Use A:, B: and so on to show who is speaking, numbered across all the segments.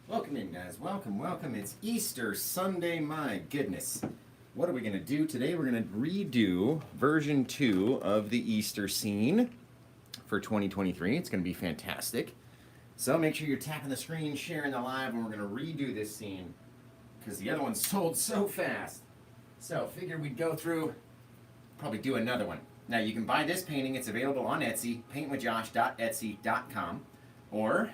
A: Welcome in, guys. Welcome, welcome. It's Easter Sunday. My goodness. What are we going to do today? We're going to redo version 2 of the Easter scene for 2023. It's going to be fantastic. So make sure you're tapping the screen, sharing the live, and we're going to redo this scene because the other one sold so fast. So figured we'd go through, probably do another one. Now you can buy this painting. It's available on Etsy, paintwithjosh.etsy.com. Or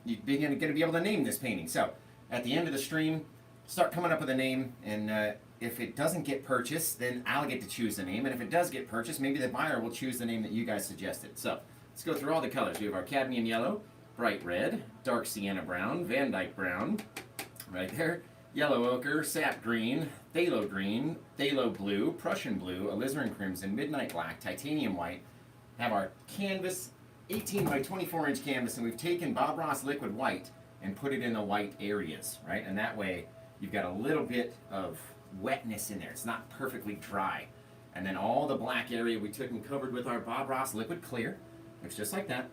A: you're going to be able to name this painting. So at the end of the stream, start coming up with a name, and if it doesn't get purchased, then I'll get to choose the name. And if it does get purchased, maybe the buyer will choose the name that you guys suggested. So let's go through all the colors. We have our cadmium yellow, bright red, dark sienna brown, Van Dyke brown, right there, yellow ochre, sap green, phthalo blue, Prussian blue, alizarin crimson, midnight black, titanium white. Have our canvas, 18 by 24 inch canvas, and we've taken Bob Ross liquid white and put it in the white areas, right? And that way you've got a little bit of wetness in there. It's not perfectly dry. And then all the black area we took and covered with our Bob Ross liquid clear. Looks just like that.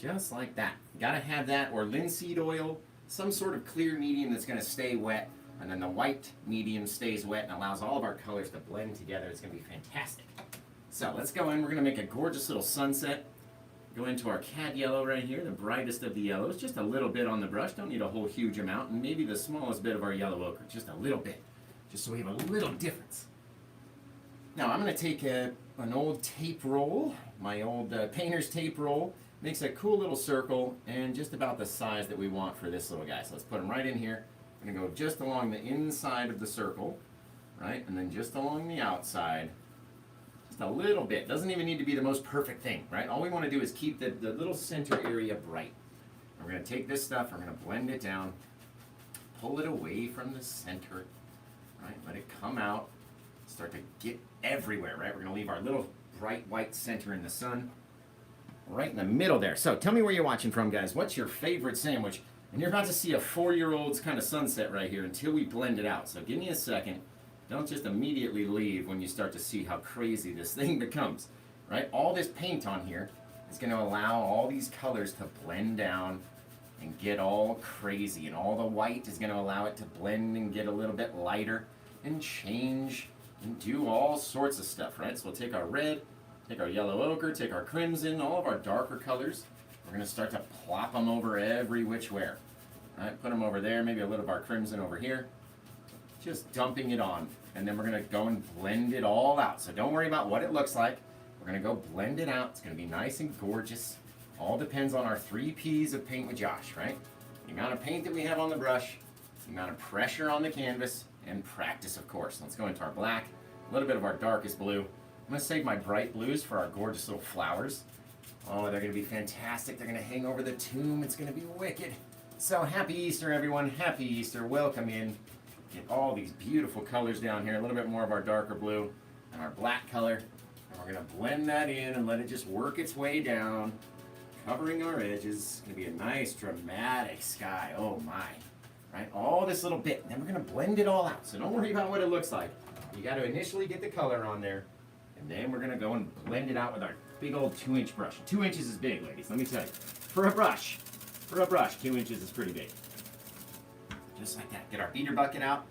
A: Just like that. You gotta have that, or linseed oil, some sort of clear medium that's gonna stay wet, and then the white medium stays wet and allows all of our colors to blend together. It's gonna be fantastic. So let's go in. We're gonna make a gorgeous little sunset. Go into our cad yellow right here, the brightest of the yellows, just a little bit on the brush, don't need a whole huge amount, and maybe the smallest bit of our yellow ochre, just a little bit, just so we have a little difference. Now I'm going to take an old tape roll, my old painter's tape roll, makes a cool little circle, and just about the size that we want for this little guy. So let's put him right in here. I'm going to go just along the inside of the circle, right, and then just along the outside. Just a little bit. Doesn't even need to be the most perfect thing, right? All we want to do is keep the little center area bright. We're going to take this stuff, we're going to blend it down, pull it away from the center, right? Let it come out, start to get everywhere, right? We're going to leave our little bright white center in the sun, right in the middle there. So tell me where you're watching from, guys. What's your favorite sandwich? And you're about to see a 4-year-old's kind of sunset right here until we blend it out. So give me a second. Don't just immediately leave when you start to see how crazy this thing becomes, right? All this paint on here is going to allow all these colors to blend down and get all crazy, and all the white is going to allow it to blend and get a little bit lighter and change and do all sorts of stuff, right? So we'll take our red, take our yellow ochre, take our crimson, all of our darker colors. We're going to start to plop them over every which way, right? Put them over there, maybe a little of our crimson over here. Just dumping it on, and then we're going to go and blend it all out. So don't worry about what it looks like. We're going to go blend it out. It's going to be nice and gorgeous. All depends on our 3 P's of Paint with Josh, right? The amount of paint that we have on the brush, the amount of pressure on the canvas, and practice, of course. Let's go into our black, a little bit of our darkest blue. I'm going to save my bright blues for our gorgeous little flowers. Oh, they're going to be fantastic. They're going to hang over the tomb. It's going to be wicked. So happy Easter, everyone. Happy Easter. Welcome in. Get all these beautiful colors down here, a little bit more of our darker blue and our black color, and we're going to blend that in and let it just work its way down, covering our edges. It's going to be a nice dramatic sky. Oh my, right? All this little bit, then we're going to blend it all out. So don't worry about what it looks like. You got to initially get the color on there, and then we're going to go and blend it out with our big old 2-inch brush. 2 inches is big, ladies, let me tell you. For a brush, 2 inches is pretty big. Just like that. Get our beater bucket out.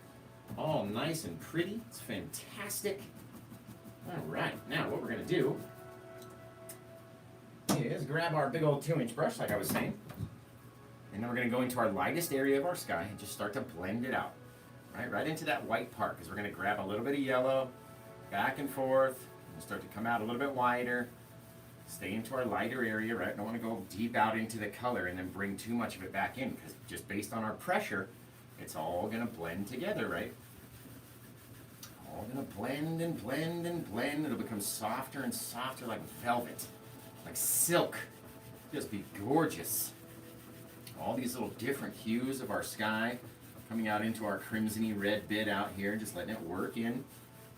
A: All nice and pretty. It's fantastic. All right. Now what we're going to do is grab our big old 2-inch brush, like I was saying. And then we're going to go into our lightest area of our sky and just start to blend it out. Right into that white part, because we're going to grab a little bit of yellow, back and forth, and start to come out a little bit wider. Stay into our lighter area, right? Don't want to go deep out into the color and then bring too much of it back in, because just based on our pressure, it's all going to blend together, right? All going to blend and blend and blend. It'll become softer and softer like velvet, like silk. Just be gorgeous. All these little different hues of our sky coming out into our crimsony red bit out here, just letting it work in,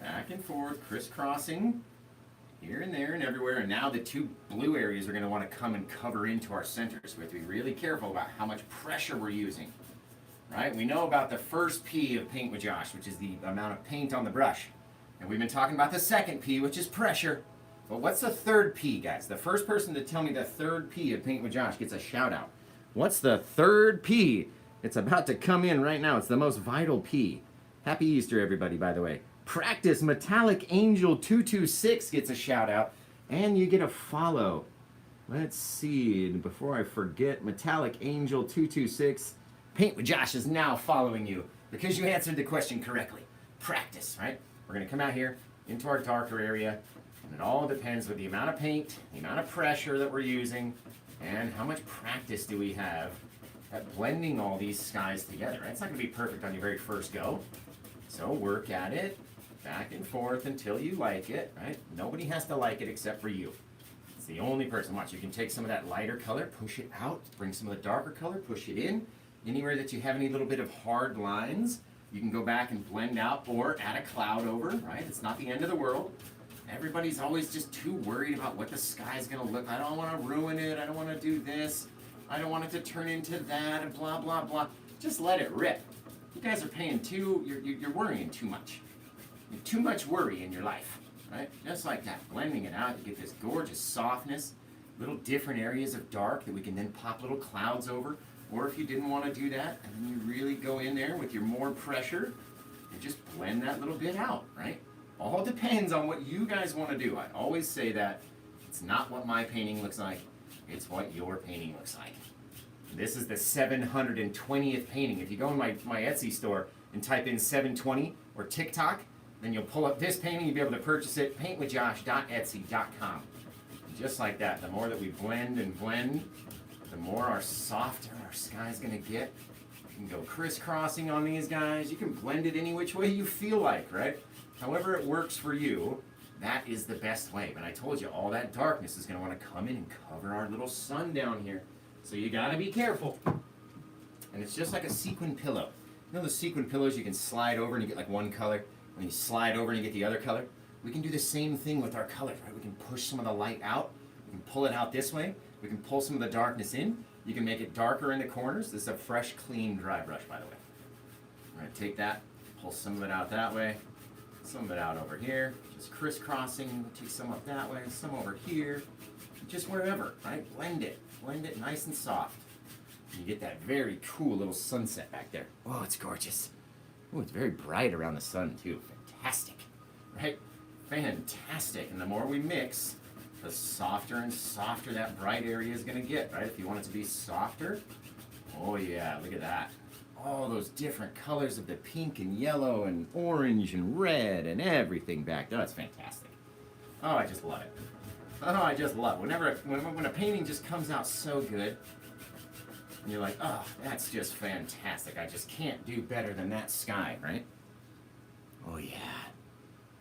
A: back and forth, crisscrossing here and there and everywhere. And now the 2 blue areas are going to want to come and cover into our center, so we have to be really careful about how much pressure we're using. Right? We know about the first P of Paint with Josh, which is the amount of paint on the brush. And we've been talking about the second P, which is pressure. But what's the third P, guys? The first person to tell me the third P of Paint with Josh gets a shout out. What's the third P It's about to come in right now. It's the most vital P. Happy Easter, everybody, by the way. Practice Metallic Angel 226 gets a shout out, and you get a follow. Let's see, before I forget, Metallic Angel 226, Paint with Josh is now following you because you answered the question correctly. Practice, right? We're going to come out here into our darker area, and it all depends with the amount of paint, the amount of pressure that we're using, and how much practice do we have at blending all these skies together, right? It's not going to be perfect on your very first go, so work at it back and forth until you like it, right? Nobody has to like it except for you. It's the only person. Watch, you can take some of that lighter color, push it out, bring some of the darker color, push it in. Anywhere that you have any little bit of hard lines, you can go back and blend out or add a cloud over, right? It's not the end of the world. Everybody's always just too worried about what the sky's gonna look like. I don't wanna ruin it, I don't wanna do this, I don't want it to turn into that, and blah, blah, blah. Just let it rip. You guys are paying you're worrying too much. Too much worry in your life, right? Just like that, blending it out, you get this gorgeous softness, little different areas of dark that we can then pop little clouds over. Or if you didn't want to do that, and then you really go in there with your more pressure and just blend that little bit out, right? All depends on what you guys want to do. I always say that it's not what my painting looks like, it's what your painting looks like. This is the 720th painting. If you go in my Etsy store and type in 720 or TikTok, then you'll pull up this painting, you'll be able to purchase it, paintwithjosh.etsy.com. Just like that, the more that we blend and blend, the more our softer our sky's gonna get. You can go crisscrossing on these guys. You can blend it any which way you feel like, right? However it works for you, that is the best way. But I told you, all that darkness is gonna wanna come in and cover our little sun down here. So you gotta be careful. And it's just like a sequin pillow. You know the sequin pillows you can slide over and you get like one color, and you slide over and you get the other color? We can do the same thing with our colors, right? We can push some of the light out, we can pull it out this way, we can pull some of the darkness in, you can make it darker in the corners. This is a fresh, clean, dry brush, by the way. We're gonna take that, pull some of it out that way, some of it out over here, just crisscrossing, take some up that way, some over here, just wherever, right? Blend it nice and soft. And you get that very cool little sunset back there. Oh, it's gorgeous. Oh, it's very bright around the sun too. Fantastic, right? Fantastic. And the more we mix, the softer and softer that bright area is going to get, right? If you want it to be softer, oh yeah, look at that. All those different colors of the pink and yellow and orange and red and everything back there. That's fantastic. Oh, I just love it. Oh, I just love it. When a painting just comes out so good, and you're like, oh, that's just fantastic. I just can't do better than that sky, right? Oh yeah.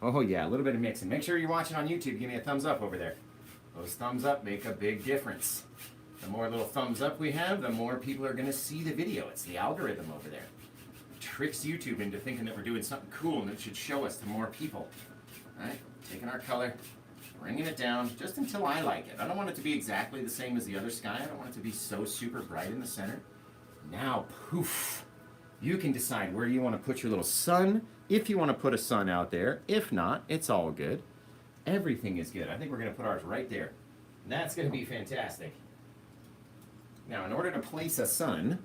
A: Oh yeah, a little bit of mixing. Make sure you're watching on YouTube. Give me a thumbs up over there. Those thumbs up make a big difference. The more little thumbs up we have, the more people are going to see the video. It's the algorithm over there. It tricks YouTube into thinking that we're doing something cool and it should show us to more people. All right? Taking our color, bringing it down just until I like it. I don't want it to be exactly the same as the other sky. I don't want it to be so super bright in the center. Now, poof. You can decide where you want to put your little sun, if you want to put a sun out there. If not, it's all good. Everything is good. I think we're going to put ours right there. That's going to be fantastic. Now, in order to place a sun,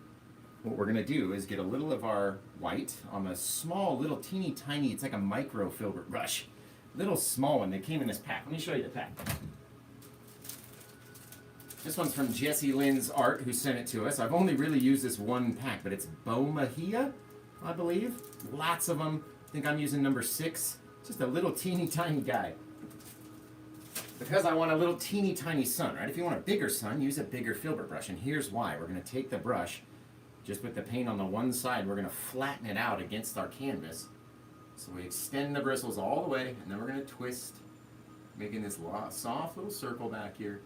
A: what we're going to do is get a little of our white on a small, little teeny tiny, it's like a micro filbert brush. Little small one. They came in this pack. Let me show you the pack. This one's from Jessie Lynn's Art, who sent it to us. I've only really used this one pack, but it's Bomahia, I believe. Lots of them. I think I'm using number 6. Just a little teeny tiny guy. Because I want a little teeny tiny sun, right? If you want a bigger sun, use a bigger filbert brush. And here's why. We're going to take the brush, just with the paint on the one side, we're going to flatten it out against our canvas. So we extend the bristles all the way, and then we're going to twist, making this soft little circle back here.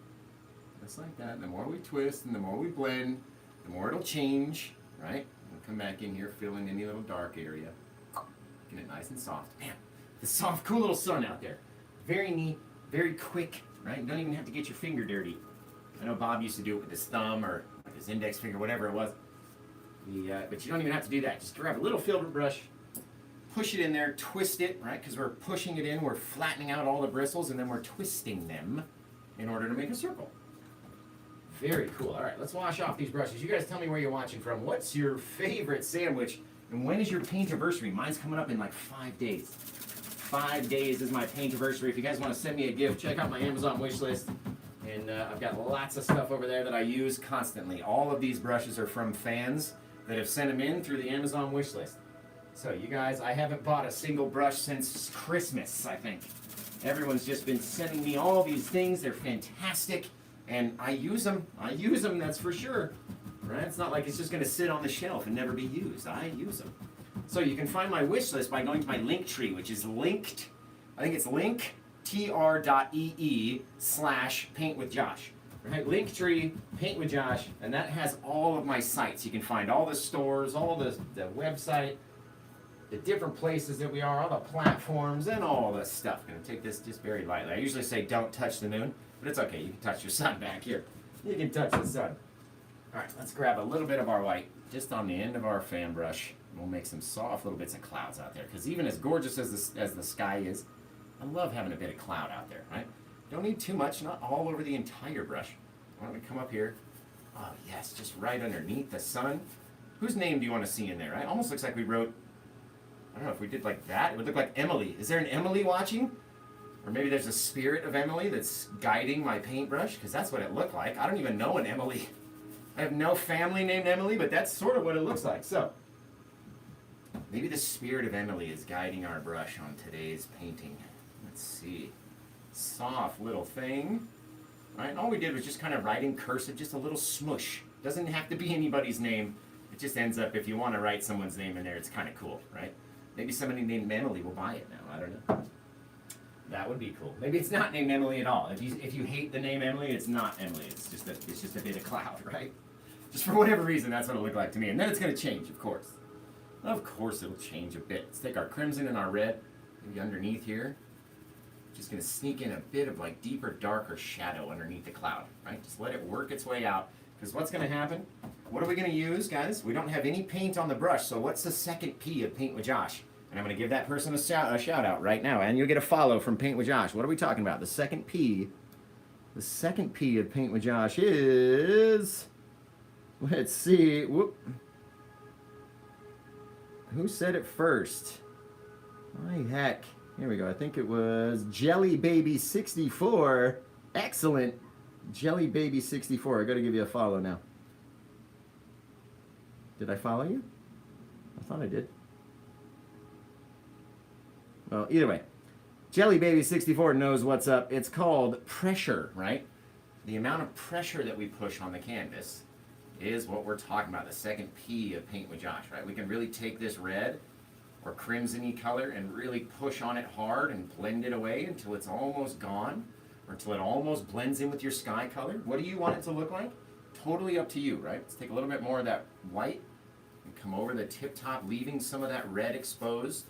A: Just like that. The more we twist and the more we blend, the more it'll change, right? We'll come back in here, fill in any little dark area. Making it nice and soft. Man, the soft, cool little sun out there. Very neat, very quick, right? You don't even have to get your finger dirty. I know Bob used to do it with his thumb or his index finger, whatever it was. But you don't even have to do that. Just grab a little filbert brush, push it in there, twist it, right? Because we're pushing it in, we're flattening out all the bristles, and then we're twisting them in order to make a circle. Very cool. All right, let's wash off these brushes. You guys tell me where you're watching from. What's your favorite sandwich? And when is your paint anniversary? Mine's coming up in like 5 days. 5 days is my paint anniversary. If you guys want to send me a gift, check out my Amazon wish list. And I've got lots of stuff over there that I use constantly. All of these brushes are from fans that have sent them in through the Amazon wish list. So you guys, I haven't bought a single brush since Christmas, I think. Everyone's just been sending me all these things. They're fantastic. And I use them. That's for sure. Right? It's not like it's just going to sit on the shelf and never be used. I use them. So you can find my wish list by going to my link tree, which is linked, I think it's linktr.ee/PaintWithJosh. Right? Linktree, PaintWithJosh, and that has all of my sites. You can find all the stores, all the website, the different places that we are, all the platforms, and all this stuff. I'm going to take this just very lightly. I usually say don't touch the moon, but it's okay. You can touch your sun back here. You can touch the sun. All right, let's grab a little bit of our white just on the end of our fan brush. We'll make some soft little bits of clouds out there, because even as gorgeous as the sky is, I love having a bit of cloud out there, right? Don't need too much, not all over the entire brush. Why don't we come up here? Oh, yes, just right underneath the sun. Whose name do you want to see in there, right? Almost looks like we wrote, I don't know, if we did like that, it would look like Emily. Is there an Emily watching? Or maybe there's a spirit of Emily that's guiding my paintbrush, because that's what it looked like. I don't even know an Emily. I have no family named Emily, but that's sort of what it looks like. So, maybe the spirit of Emily is guiding our brush on today's painting. Let's see. Soft little thing. Right? And all we did was just kind of write in cursive, just a little smush. Doesn't have to be anybody's name. It just ends up, if you want to write someone's name in there, it's kind of cool, right? Maybe somebody named Emily will buy it now. I don't know. That would be cool. Maybe it's not named Emily at all. If you hate the name Emily, it's not Emily. It's just a bit of cloud, right? Just for whatever reason, that's what it looked like to me. And then it's going to change, of course. Of course it'll change a bit. Let's take our crimson and our red, maybe underneath here. Just going to sneak in a bit of like deeper, darker shadow underneath the cloud, right? Just let it work its way out. Because what's going to happen? What are we going to use, guys? We don't have any paint on the brush, so what's the second P of Paint with Josh? And I'm going to give that person a shout out right now, and you'll get a follow from Paint with Josh. What are we talking about? The second P of Paint with Josh is, let's see, whoop. Who said it first? My heck. Here we go. I think it was Jelly Baby 64. Excellent. Jelly Baby 64. I got to give you a follow now. Did I follow you? I thought I did. Well, either way, Jelly Baby 64 knows what's up. It's called pressure, right? The amount of pressure that we push on the canvas is what we're talking about, the second P of Paint with Josh, right? We can really take this red or crimson-y color and really push on it hard and blend it away until it's almost gone, or until it almost blends in with your sky color. What do you want it to look like? Totally up to you, right? Let's take a little bit more of that white and come over the tip top, leaving some of that red exposed.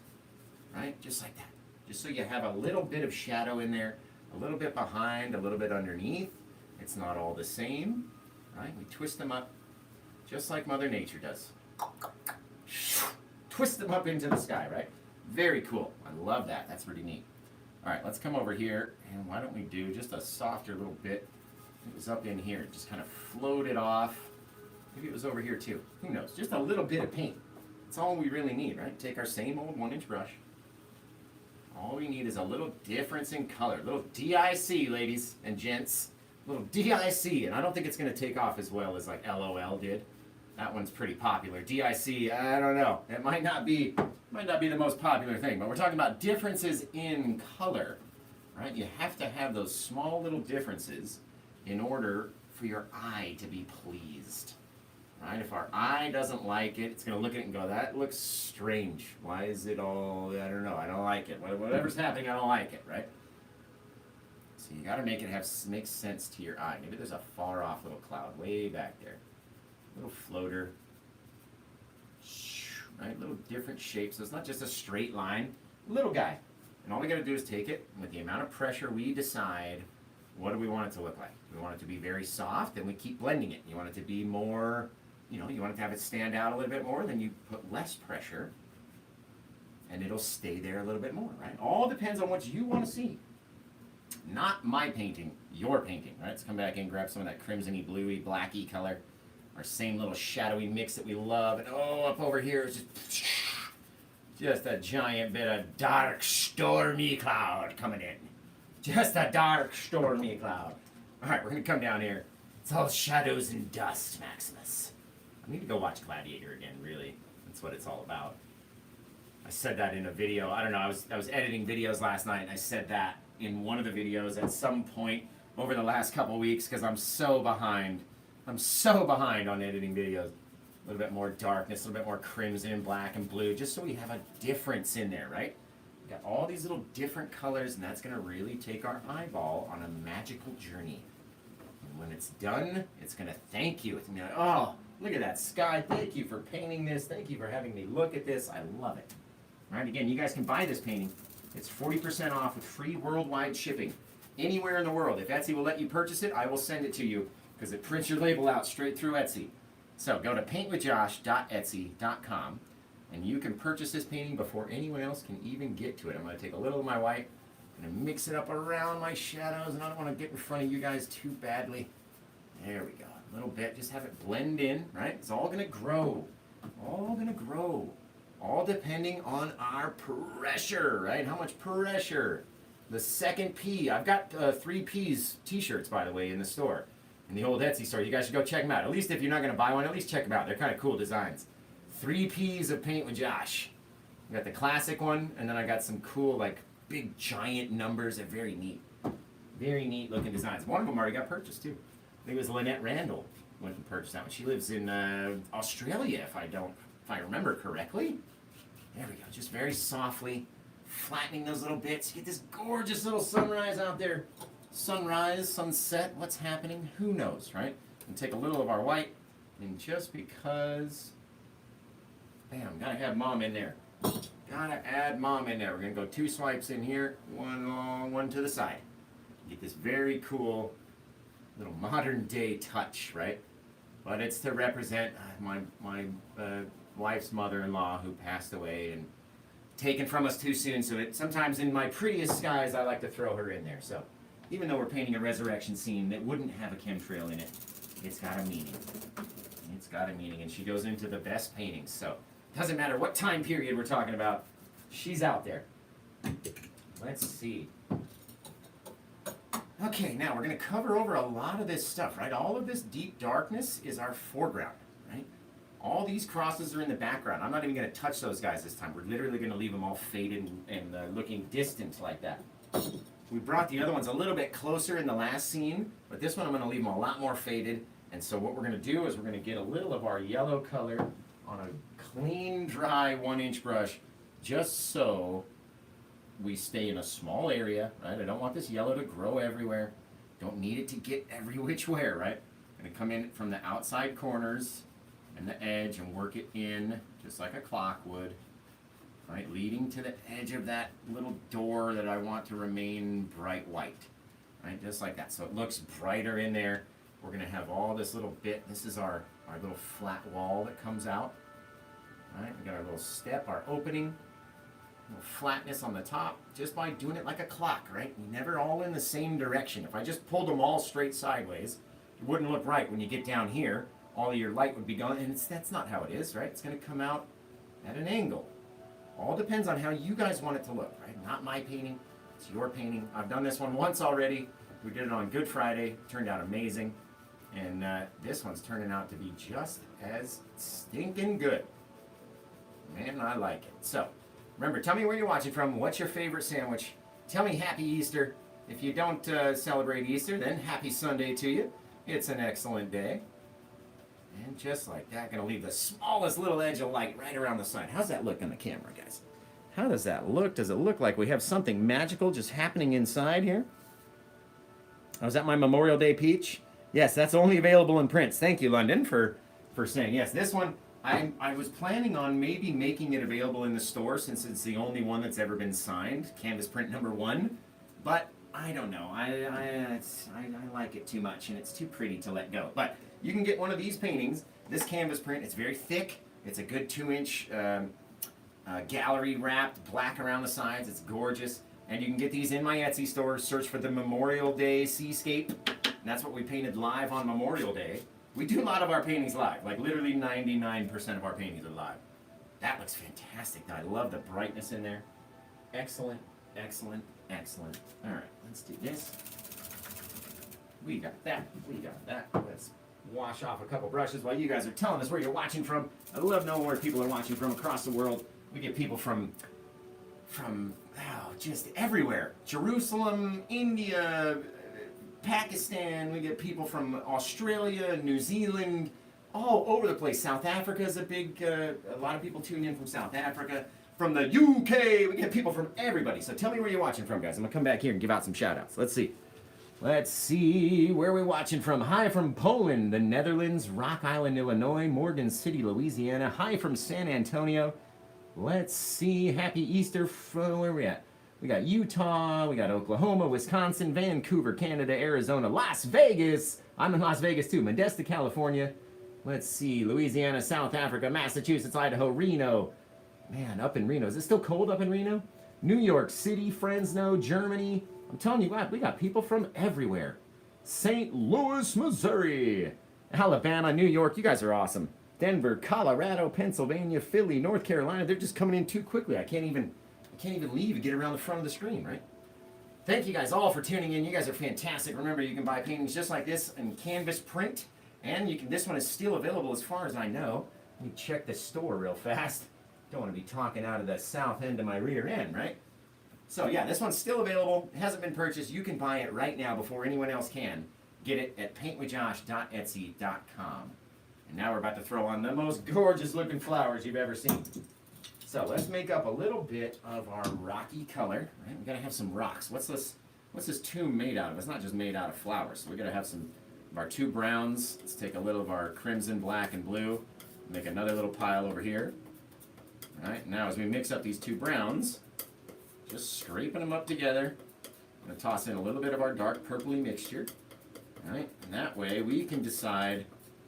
A: Right? Just like that. Just so you have a little bit of shadow in there, a little bit behind, a little bit underneath. It's not all the same. Right? We twist them up just like Mother Nature does. Twist them up into the sky, right? Very cool. I love that. That's pretty neat. All right, let's come over here, and why don't we do just a softer little bit. It was up in here. Just kind of floated off. Maybe it was over here too. Who knows? Just a little bit of paint. That's all we really need, right? Take our same old 1-inch brush. All we need is a little difference in color. A little DIC, ladies and gents. A little DIC. And I don't think it's going to take off as well as like LOL did. That one's pretty popular. DIC, I don't know. It might not be the most popular thing, but we're talking about differences in color, right? You have to have those small little differences in order for your eye to be pleased. Right? If our eye doesn't like it, it's going to look at it and go, that looks strange. Why is it all, I don't know, I don't like it. Whatever's happening, I don't like it, right? So you got to make it make sense to your eye. Maybe there's a far off little cloud way back there. Little floater. Right? Little different shapes. So it's not just a straight line. Little guy. And all we got to do is take it, and with the amount of pressure we decide, what do we want it to look like? Do we want it to be very soft? Then we keep blending it. You want it to be more, you want it to have it stand out a little bit more, then you put less pressure, and it'll stay there a little bit more, right? All depends on what you want to see. Not my painting, your painting, right? Let's come back in, grab some of that crimson-y, bluey, blacky color. Our same little shadowy mix that we love. And oh, up over here is just a giant bit of dark, stormy cloud coming in. Just a dark, stormy cloud. All right, we're gonna come down here. It's all shadows and dust, Maximus. I need to go watch Gladiator again, really. That's what it's all about. I said that in a video. I don't know, I was editing videos last night, and I said that in one of the videos at some point over the last couple weeks because I'm so behind. I'm so behind on editing videos. A little bit more darkness, a little bit more crimson, black, and blue, just so we have a difference in there, right? We got all these little different colors, and that's going to really take our eyeball on a magical journey. And when it's done, it's going to thank you. It's going to be like, oh, look at that sky. Thank you for painting this. Thank you for having me look at this. I love it. All right, again, you guys can buy this painting. It's 40% off with free worldwide shipping anywhere in the world. If Etsy will let you purchase it, I will send it to you because it prints your label out straight through Etsy. So go to paintwithjosh.etsy.com and you can purchase this painting before anyone else can even get to it. I'm going to take a little of my white and mix it up around my shadows, and I don't want to get in front of you guys too badly. There we go. A little bit. Just have it blend in, right? It's all going to grow. All going to grow. All depending on our pressure, right? How much pressure? The second P. I've got 3 Ps t-shirts, by the way, in the store. In the old Etsy store. You guys should go check them out. At least if you're not going to buy one, at least check them out. They're kind of cool designs. 3 Ps of Paint with Josh. I got the classic one, and then I got some cool, like, big, giant numbers. They're very neat. Very neat looking designs. One of them already got purchased, too. I think it was Lynette Randall went and purchased that one. She lives in Australia, if I remember correctly. There we go, just very softly flattening those little bits. You get this gorgeous little sunrise out there. Sunrise, sunset, what's happening? Who knows, right? And take a little of our white, and just because, bam, gotta have mom in there. Gotta add mom in there. We're gonna go 2 swipes in here, one long, one to the side. Get this very cool little modern day touch, right? But it's to represent my wife's mother-in-law who passed away and taken from us too soon. So sometimes in my prettiest skies, I like to throw her in there. So even though we're painting a resurrection scene that wouldn't have a chemtrail in it, it's got a meaning. It's got a meaning, and she goes into the best paintings. So it doesn't matter what time period we're talking about, she's out there. Let's see. Okay, now we're going to cover over a lot of this stuff, right? All of this deep darkness is our foreground, right? All these crosses are in the background. I'm not even going to touch those guys this time. We're literally going to leave them all faded and looking distant like that. We brought the other ones a little bit closer in the last scene, but this one I'm going to leave them a lot more faded. And so what we're going to do is we're going to get a little of our yellow color on a clean, dry 1-inch brush, just so we stay in a small area, right? I don't want this yellow to grow everywhere. Don't need it to get every which way, right? I'm going to come in from the outside corners and the edge and work it in just like a clock would, right? Leading to the edge of that little door that I want to remain bright white, right? Just like that. So it looks brighter in there. We're going to have all this little bit. This is our little flat wall that comes out, right? We got our little step, our opening, little flatness on the top, just by doing it like a clock, right? Never all in the same direction. If I just pulled them all straight sideways, it wouldn't look right when you get down here. All of your light would be gone, and that's not how it is, right? It's going to come out at an angle. All depends on how you guys want it to look, right? Not my painting, it's your painting. I've done this one once already. We did it on Good Friday. Turned out amazing. And this one's turning out to be just as stinking good. Man, I like it. So, remember, tell me where you're watching from. What's your favorite sandwich? Tell me Happy Easter. If you don't celebrate Easter, then Happy Sunday to you. It's an excellent day. And just like that, going to leave the smallest little edge of light right around the side. How's that look on the camera, guys? How does that look? Does it look like we have something magical just happening inside here? Oh, is that my Memorial Day peach? Yes, that's only available in prints. Thank you, London, for saying. Yes, this one, I was planning on maybe making it available in the store since it's the only one that's ever been signed, canvas print number 1. But I don't know. I like it too much, and it's too pretty to let go. But you can get one of these paintings, this canvas print. It's very thick. It's a good 2-inch gallery wrapped, black around the sides. It's gorgeous. And you can get these in my Etsy store. Search for the Memorial Day Seascape. And that's what we painted live on Memorial Day. We do a lot of our paintings live. Like literally 99% of our paintings are live. That looks fantastic. I love the brightness in there. Excellent, excellent, excellent. All right, let's do this. We got that. We got that. Let's wash off a couple brushes while you guys are telling us where you're watching from. I love knowing where people are watching from across the world. We get people from just everywhere. Jerusalem, India, Pakistan. We get people from Australia, New Zealand, all over the place. South Africa is a big, a lot of people tune in from South Africa. From the UK, we get people from everybody. So tell me where you're watching from, guys. I'm gonna come back here and give out some shout outs. Let's see. Let's see, where are we watching from? Hi from Poland, the Netherlands, Rock Island, Illinois, Morgan City, Louisiana. Hi from San Antonio. Let's see, happy Easter, where are we at? We got Utah, we got Oklahoma, Wisconsin, Vancouver, Canada, Arizona, Las Vegas. I'm in Las Vegas too, Modesto, California. Let's see, Louisiana, South Africa, Massachusetts, Idaho, Reno. Man, up in Reno, is it still cold up in Reno? New York City, Fresno, Germany. I'm telling you what, we got people from everywhere. St. Louis, Missouri, Alabama, New York, you guys are awesome. Denver, Colorado, Pennsylvania, Philly, North Carolina, they're just coming in too quickly. I can't even leave and get around the front of the screen, right? Thank you guys all for tuning in. You guys are fantastic. Remember, you can buy paintings just like this in canvas print, and you can. This one is still available as far as I know. Let me check the store real fast. Don't want to be talking out of the south end of my rear end, right? So yeah, this one's still available. It hasn't been purchased. You can buy it right now before anyone else can. Get it at paintwithjosh.etsy.com. And now we're about to throw on the most gorgeous looking flowers you've ever seen. So let's make up a little bit of our rocky color. Right? We gotta have some rocks. What's this tomb made out of? It's not just made out of flowers. So we gotta have some of our two browns. Let's take a little of our crimson, black, and blue. Make another little pile over here. All right, now as we mix up these two browns, just scraping them up together. I'm gonna toss in a little bit of our dark purpley mixture. All right, and that way we can decide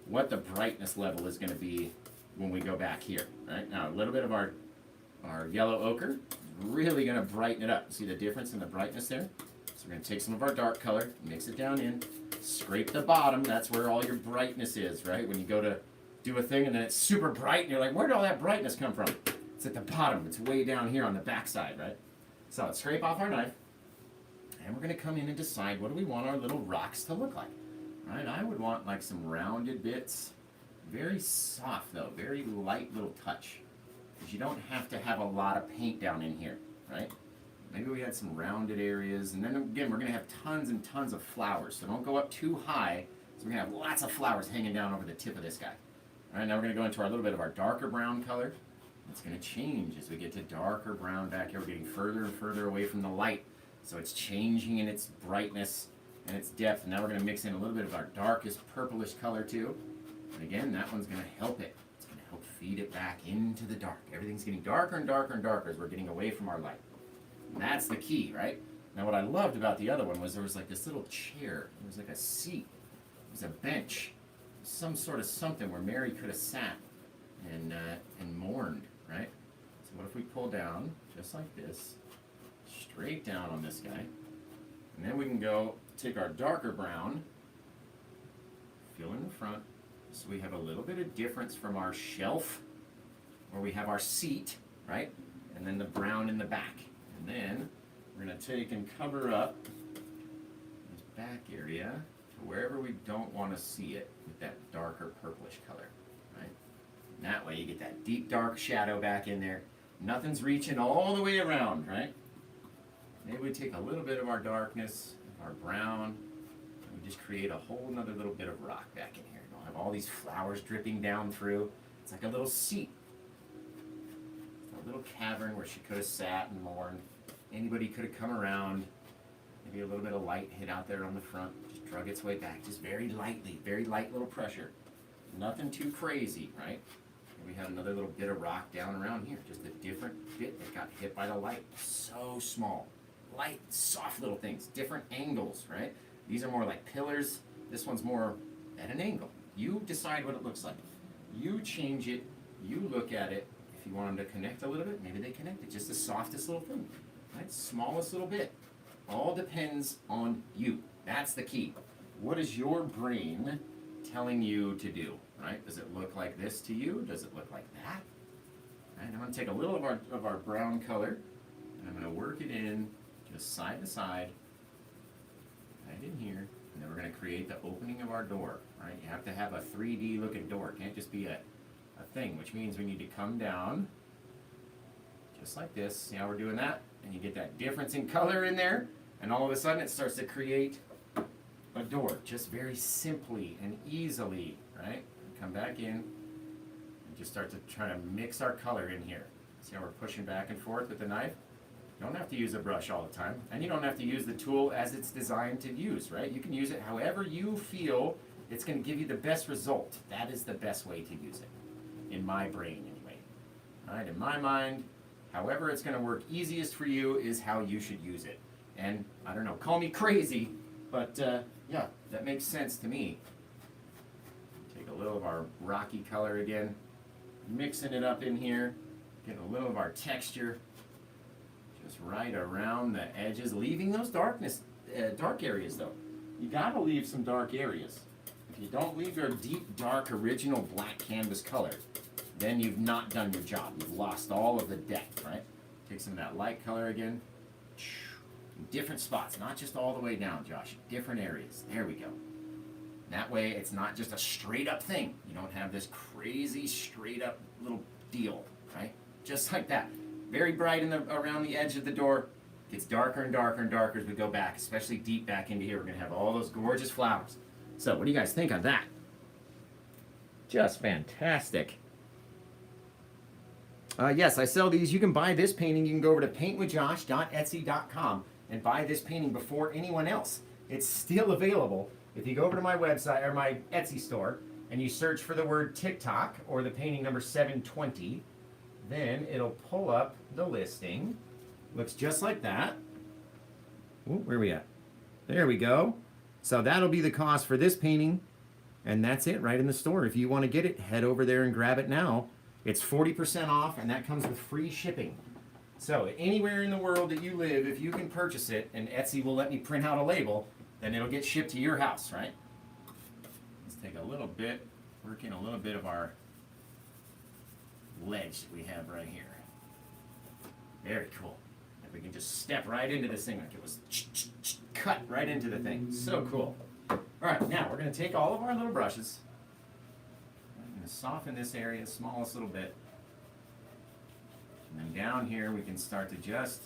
A: what the brightness level is gonna be when we go back here. Right, now a little bit of our yellow ochre, really gonna brighten it up. See the difference in the brightness there? So we're gonna take some of our dark color, mix it down in, scrape the bottom, that's where all your brightness is, right? When you go to do a thing and then it's super bright and you're like, where did all that brightness come from? It's at the bottom, it's way down here on the back side, right? So let's scrape off our knife, and we're gonna come in and decide what do we want our little rocks to look like. Right, I would want like some rounded bits, very soft though, very light little touch. Because you don't have to have a lot of paint down in here, right? Maybe we had some rounded areas, and then again, we're gonna have tons and tons of flowers, so don't go up too high. So we're gonna have lots of flowers hanging down over the tip of this guy. All right, now we're gonna go into our little bit of our darker brown color. It's gonna change as we get to darker brown back here. We're getting further and further away from the light, so it's changing in its brightness and its depth. And now we're gonna mix in a little bit of our darkest purplish color too. And again, that one's gonna help it. Help feed it back into the dark. Everything's getting darker and darker and darker as we're getting away from our light. And that's the key, right? Now what I loved about the other one was there was like this little chair. There was like a seat. It was a bench. Some sort of something where Mary could have sat and mourned, right? So what if we pull down, just like this, straight down on this guy. And then we can go take our darker brown, fill in the front, so we have a little bit of difference from our shelf, where we have our seat, right? And then the brown in the back. And then we're gonna take and cover up this back area to wherever we don't wanna see it with that darker purplish color, right? And that way you get that deep dark shadow back in there. Nothing's reaching all the way around, right? Maybe we take a little bit of our darkness, our brown, and we just create a whole nother little bit of rock back in here. Have all these flowers dripping down through. It's like a little seat. A little cavern where she could have sat and mourned. Anybody could have come around. Maybe a little bit of light hit out there on the front. Just drug its way back. Just very lightly. Very light little pressure. Nothing too crazy, right? And we have another little bit of rock down around here. Just a different bit that got hit by the light. So small. Light, soft little things. Different angles, right? These are more like pillars. This one's more at an angle. You decide what it looks like. You change it. You look at it. If you want them to connect a little bit, maybe they connect it. Just the softest little thing. Right? Smallest little bit. All depends on you. That's the key. What is your brain telling you to do? Right? Does it look like this to you? Does it look like that? Right? I'm going to take a little of our brown color, and I'm going to work it in just side to side, right in here, and then we're going to create the opening of our door. Right? You have to have a 3D looking door. It can't just be a thing, which means we need to come down just like this. See how we're doing that? And you get that difference in color in there, and all of a sudden it starts to create a door just very simply and easily, right? Come back in and just start to try to mix our color in here. See how we're pushing back and forth with the knife? You don't have to use a brush all the time, and you don't have to use the tool as it's designed to use, right? You can use it however you feel it's going to give you the best result. That is the best way to use it, in my brain anyway. All right, in my mind, however it's going to work easiest for you is how you should use it. And I don't know, call me crazy, but yeah, that makes sense to me. Take a little of our rocky color again, mixing it up in here, getting a little of our texture just right around the edges, leaving those dark areas though. You gotta leave some dark areas. If you don't leave your deep, dark, original black canvas color, then you've not done your job. You've lost all of the depth, right? Take some of that light color again. Different spots, not just all the way down, Josh. Different areas. There we go. That way, it's not just a straight up thing. You don't have this crazy straight up little deal, right? Just like that. Very bright around the edge of the door. Gets darker and darker and darker as we go back, especially deep back into here. We're going to have all those gorgeous flowers. So, what do you guys think on that? Just fantastic. Yes, I sell these. You can buy this painting. You can go over to paintwithjosh.etsy.com and buy this painting before anyone else. It's still available. If you go over to my website or my Etsy store and you search for the word TikTok or the painting number 720, then it'll pull up the listing. Looks just like that. Ooh, where are we at? There we go. So that'll be the cost for this painting, and that's it right in the store. If you want to get it, head over there and grab it now. It's 40% off, and that comes with free shipping. So anywhere in the world that you live, if you can purchase it, and Etsy will let me print out a label, then it'll get shipped to your house, right? Let's take a little bit, work in a little bit of our ledge that we have right here. Very cool. If we can just step right into this thing like it was cut right into the thing. So cool. All right, now we're going to take all of our little brushes. I'm going to soften this area, smallest little bit. And then down here we can start to just,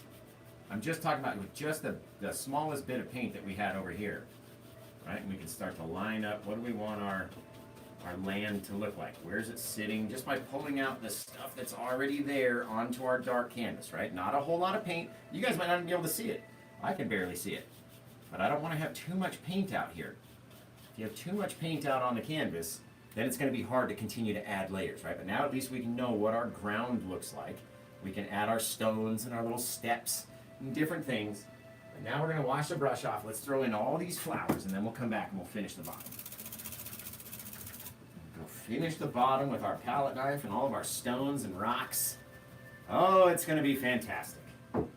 A: I'm just talking about with just the smallest bit of paint that we had over here. Right, and we can start to line up what do we want our land to look like. Where's it sitting? Just by pulling out the stuff that's already there onto our dark canvas, right? Not a whole lot of paint. You guys might not be able to see it. I can barely see it. But I don't want to have too much paint out here. If you have too much paint out on the canvas, then it's going to be hard to continue to add layers, right? But now at least we can know what our ground looks like. We can add our stones and our little steps and different things. And now we're going to wash the brush off. Let's throw in all these flowers, and then we'll come back and we'll finish the bottom. We'll finish the bottom with our palette knife and all of our stones and rocks. Oh, it's going to be fantastic. I'm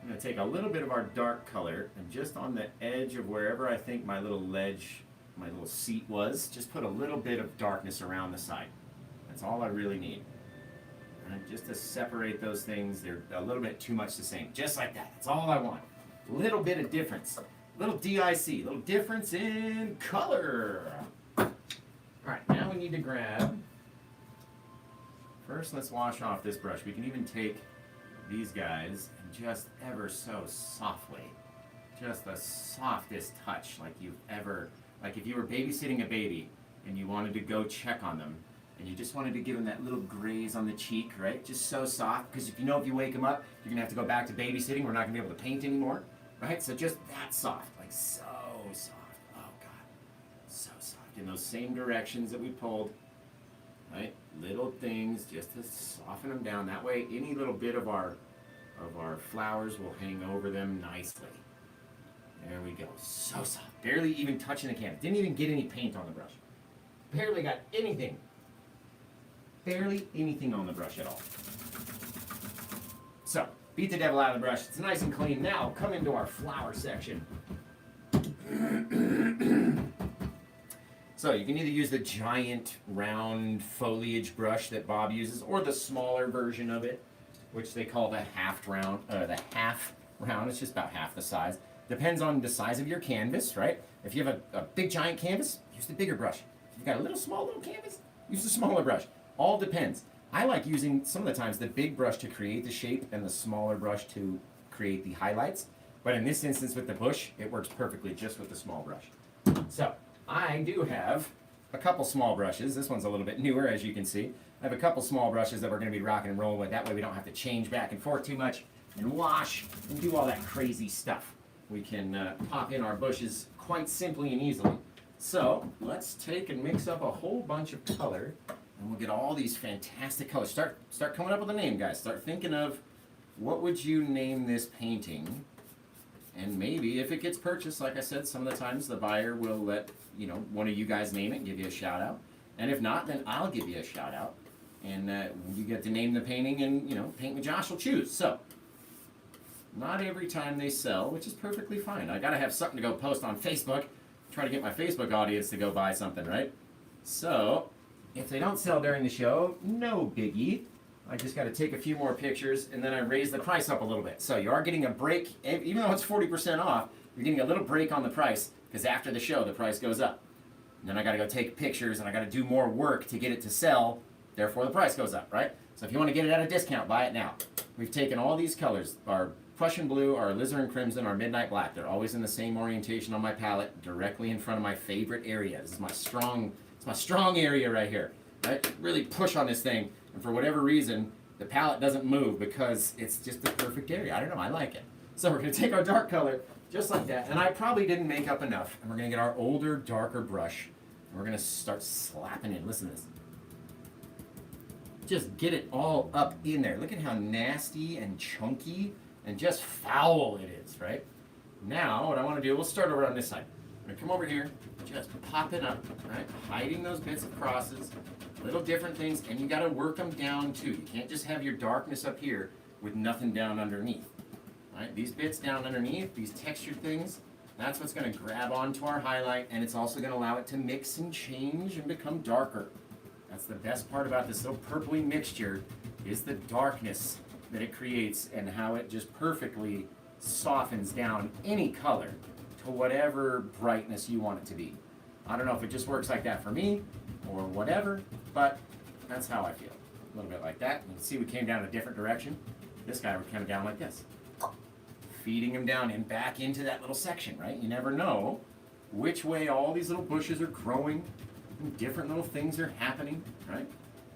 A: going to take a little bit of our dark color and just on the edge of wherever I think my little ledge, my little seat was, just put a little bit of darkness around the side. That's all I really need. Right, just to separate those things, they're a little bit too much the same. Just like that. That's all I want. A little bit of difference. Little DIC. Little difference in color. Alright, now we need to grab... First, let's wash off this brush. We can even take these guys and just ever so softly, just the softest touch like you've ever... Like if you were babysitting a baby and you wanted to go check on them, and you just wanted to give them that little graze on the cheek, right? Just so soft, because if you wake them up, you're going to have to go back to babysitting. We're not going to be able to paint anymore, right? So just that soft, like so soft. Oh, God. So soft. In those same directions that we pulled, right? Little things just to soften them down. That way, any little bit of our flowers will hang over them nicely. There we go. So soft. Barely even touching the canvas. Didn't even get any paint on the brush. Barely got anything. Barely anything on the brush at all. So, beat the devil out of the brush. It's nice and clean. Now, come into our flower section. So, you can either use the giant round foliage brush that Bob uses, or the smaller version of it, which they call the half round. It's just about half the size. Depends on the size of your canvas, right? If you have a big giant canvas, use the bigger brush. If you've got a little canvas, use the smaller brush. All depends. I like using, some of the times, the big brush to create the shape and the smaller brush to create the highlights. But in this instance with the bush, it works perfectly just with the small brush. So, I do have a couple small brushes. This one's a little bit newer, as you can see. I have a couple small brushes that we're going to be rocking and rolling with. That way we don't have to change back and forth too much and wash and do all that crazy stuff. We can pop in our bushes quite simply and easily. So, let's take and mix up a whole bunch of color. And we'll get all these fantastic colors. Start coming up with a name, guys. Start thinking of, what would you name this painting? And maybe if it gets purchased, like I said, some of the times the buyer will let, one of you guys name it and give you a shout out. And if not, then I'll give you a shout out. And you get to name the painting, and, Paint with Josh will choose. So, not every time they sell, which is perfectly fine. I gotta have something to go post on Facebook. Try to get my Facebook audience to go buy something, right? So, if they don't sell during the show, no biggie. I just got to take a few more pictures, and then I raise the price up a little bit. So you are getting a break, even though it's 40% off, you're getting a little break on the price, because after the show, the price goes up. And then I got to go take pictures, and I got to do more work to get it to sell, therefore the price goes up, right? So if you want to get it at a discount, buy it now. We've taken all these colors, our Prussian blue, our alizarin crimson, our midnight black. They're always in the same orientation on my palette, directly in front of my favorite area. This is my strong area right here. Right? Really push on this thing, and for whatever reason, the palette doesn't move because it's just the perfect area. I don't know, I like it. So we're going to take our dark color, just like that, and I probably didn't make up enough, and we're going to get our older, darker brush, and we're going to start slapping in. Listen to this. Just get it all up in there. Look at how nasty and chunky and just foul it is, right? Now, what I want to do, we'll start over on this side. I'm going to come over here, just pop it up, right? Hiding those bits of crosses, little different things, and you got to work them down too. You can't just have your darkness up here with nothing down underneath. Right? These bits down underneath, these textured things, that's what's going to grab onto our highlight, and it's also going to allow it to mix and change and become darker. That's the best part about this little purpley mixture, is the darkness that it creates and how it just perfectly softens down any color to whatever brightness you want it to be. I don't know if it just works like that for me or whatever, but that's how I feel. A little bit like that. You can see we came down a different direction. This guy would come down like this. Feeding him down and back into that little section, right? You never know which way all these little bushes are growing and different little things are happening, right?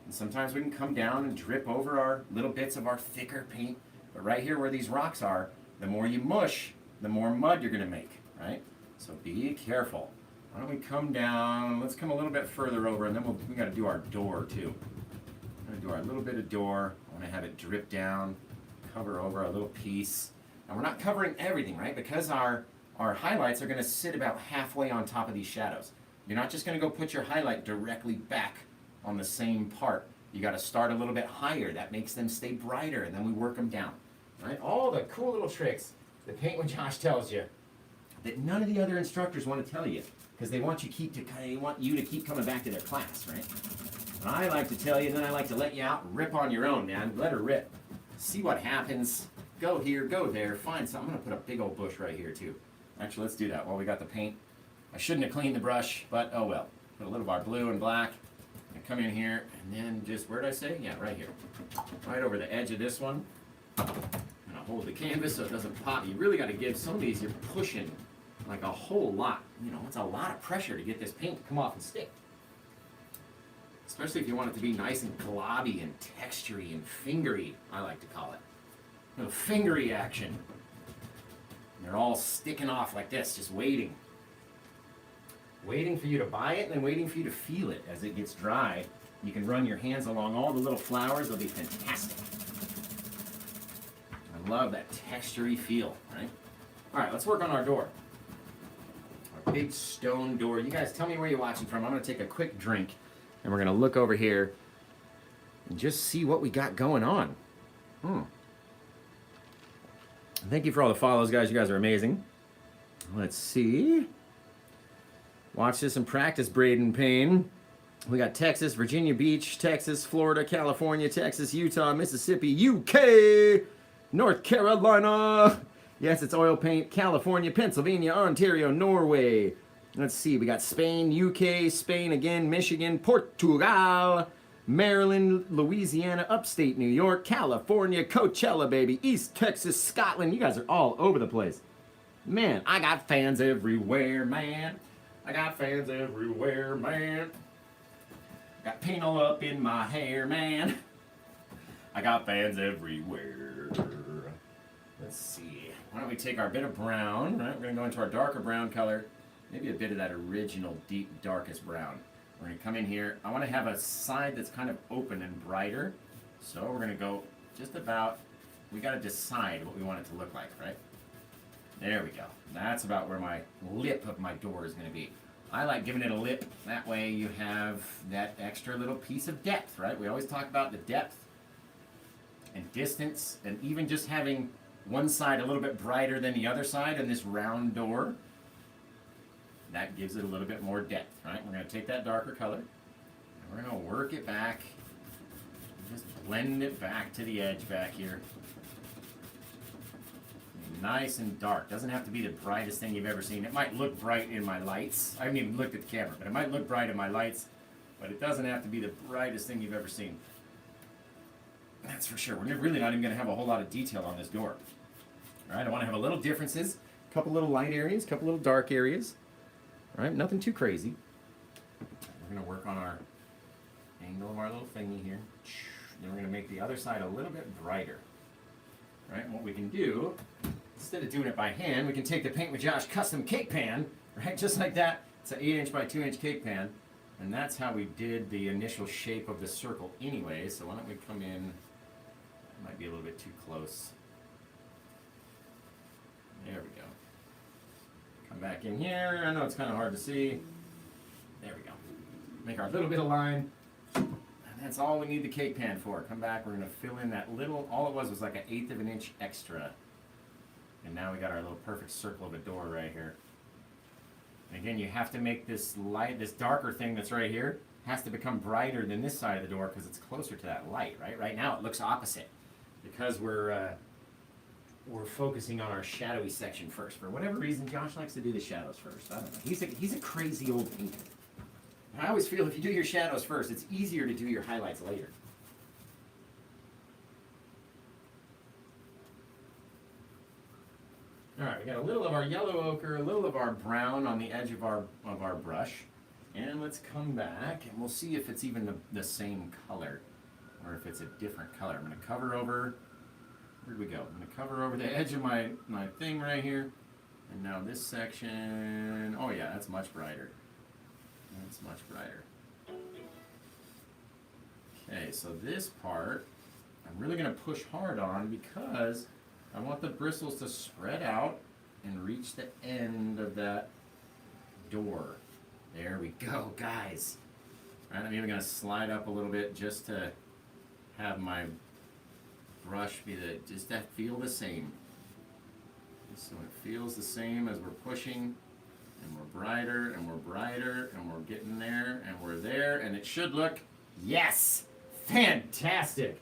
A: And sometimes we can come down and drip over our little bits of our thicker paint. But right here where these rocks are, the more you mush, the more mud you're going to make, right? So be careful. Why don't we come down, let's come a little bit further over, and then we got to do our door too. We're going to do our little bit of door. I want to have it drip down, cover over a little piece. And we're not covering everything, right? Because our highlights are going to sit about halfway on top of these shadows. You're not just going to go put your highlight directly back on the same part. You got to start a little bit higher. That makes them stay brighter, and then we work them down, right? All the cool little tricks that Paint with Josh tells you that none of the other instructors want to tell you, because they want you to keep coming back to their class, right? And I like to tell you, and then I like to let you out and rip on your own, man. Let her rip. See what happens. Go here, go there, find something. I'm going to put a big old bush right here, too. Actually, let's do that while we got the paint. I shouldn't have cleaned the brush, but oh well. Put a little of our blue and black. And come in here, and then just, where did I say? Yeah, right here. Right over the edge of this one. And I'll hold the canvas so it doesn't pop. You really got to give some of these, you're pushing like a whole lot. You know, it's a lot of pressure to get this paint to come off and stick. Especially if you want it to be nice and globby and textury and fingery, I like to call it. A little fingery action. And they're all sticking off like this, just waiting. Waiting for you to buy it, and then waiting for you to feel it as it gets dry. You can run your hands along all the little flowers. They'll be fantastic. I love that textury feel, right? All right, let's work on our door. Our big stone door. You guys tell me where you're watching from. I'm going to take a quick drink, and we're going to look over here and just see what we got going on. Thank you for all the follows, guys. You guys are amazing. Let's see. Watch this and practice, Braden Payne. We got Texas, Virginia Beach, Texas, Florida, California, Texas, Utah, Mississippi, UK, North Carolina. Yes, it's oil paint. California, Pennsylvania, Ontario, Norway. Let's see. We got Spain, UK, Spain again, Michigan, Portugal, Maryland, Louisiana, upstate New York, California, Coachella, baby, East Texas, Scotland. You guys are all over the place. Man, I got fans everywhere, man. I got fans everywhere, man. Got paint all up in my hair, man. I got fans everywhere. Let's see. Why don't we take our bit of brown, right? We're going to go into our darker brown color. Maybe a bit of that original deep darkest brown. We're going to come in here. I want to have a side that's kind of open and brighter. So we're going to go just about, we got to decide what we want it to look like, right? There we go. That's about where my lip of my door is going to be. I like giving it a lip. That way you have that extra little piece of depth, right? We always talk about the depth and distance, and even just having one side a little bit brighter than the other side in this round door. That gives it a little bit more depth, right? We're going to take that darker color, and we're going to work it back. Just blend it back to the edge back here. Nice and dark. Doesn't have to be the brightest thing you've ever seen. It might look bright in my lights. I haven't even looked at the camera, but it might look bright in my lights, but it doesn't have to be the brightest thing you've ever seen. That's for sure. We're really not even going to have a whole lot of detail on this door. All right, I want to have a little differences, a couple little light areas, a couple little dark areas. All right, nothing too crazy. We're going to work on our angle of our little thingy here. Then we're going to make the other side a little bit brighter. All right, and what we can do, instead of doing it by hand, we can take the Paint with Josh custom cake pan, right, just like that. It's an 8-inch by 2-inch cake pan, and that's how we did the initial shape of the circle anyway. So why don't we come in, might be a little bit too close. There we go. Come back in here. I know it's kind of hard to see. There we go. Make our little bit of line. And that's all we need the cake pan for. Come back. We're going to fill in that little, all it was like an 1/8 of an inch extra. And now we got our little perfect circle of a door right here. And again, you have to make this light, this darker thing that's right here, has to become brighter than this side of the door because it's closer to that light, right? Right now it looks opposite because we're focusing on our shadowy section first. For whatever reason, Josh likes to do the shadows first. I don't know. He's a crazy old painter. I always feel if you do your shadows first, it's easier to do your highlights later. All right, we got a little of our yellow ochre, a little of our brown on the edge of our brush. And let's come back and we'll see if it's even the same color or if it's a different color. I'm going to cover over, where'd we go? I'm going to cover over the edge of my thing right here. And now this section, oh yeah, that's much brighter. That's much brighter. Okay, so this part, I'm really going to push hard on because I want the bristles to spread out and reach the end of that door. There we go, guys. All right, I'm even going to slide up a little bit just to have my brush be just to feel the same. So it feels the same as we're pushing, and we're brighter, and we're brighter, and we're getting there, and we're there, and it should look, yes, fantastic.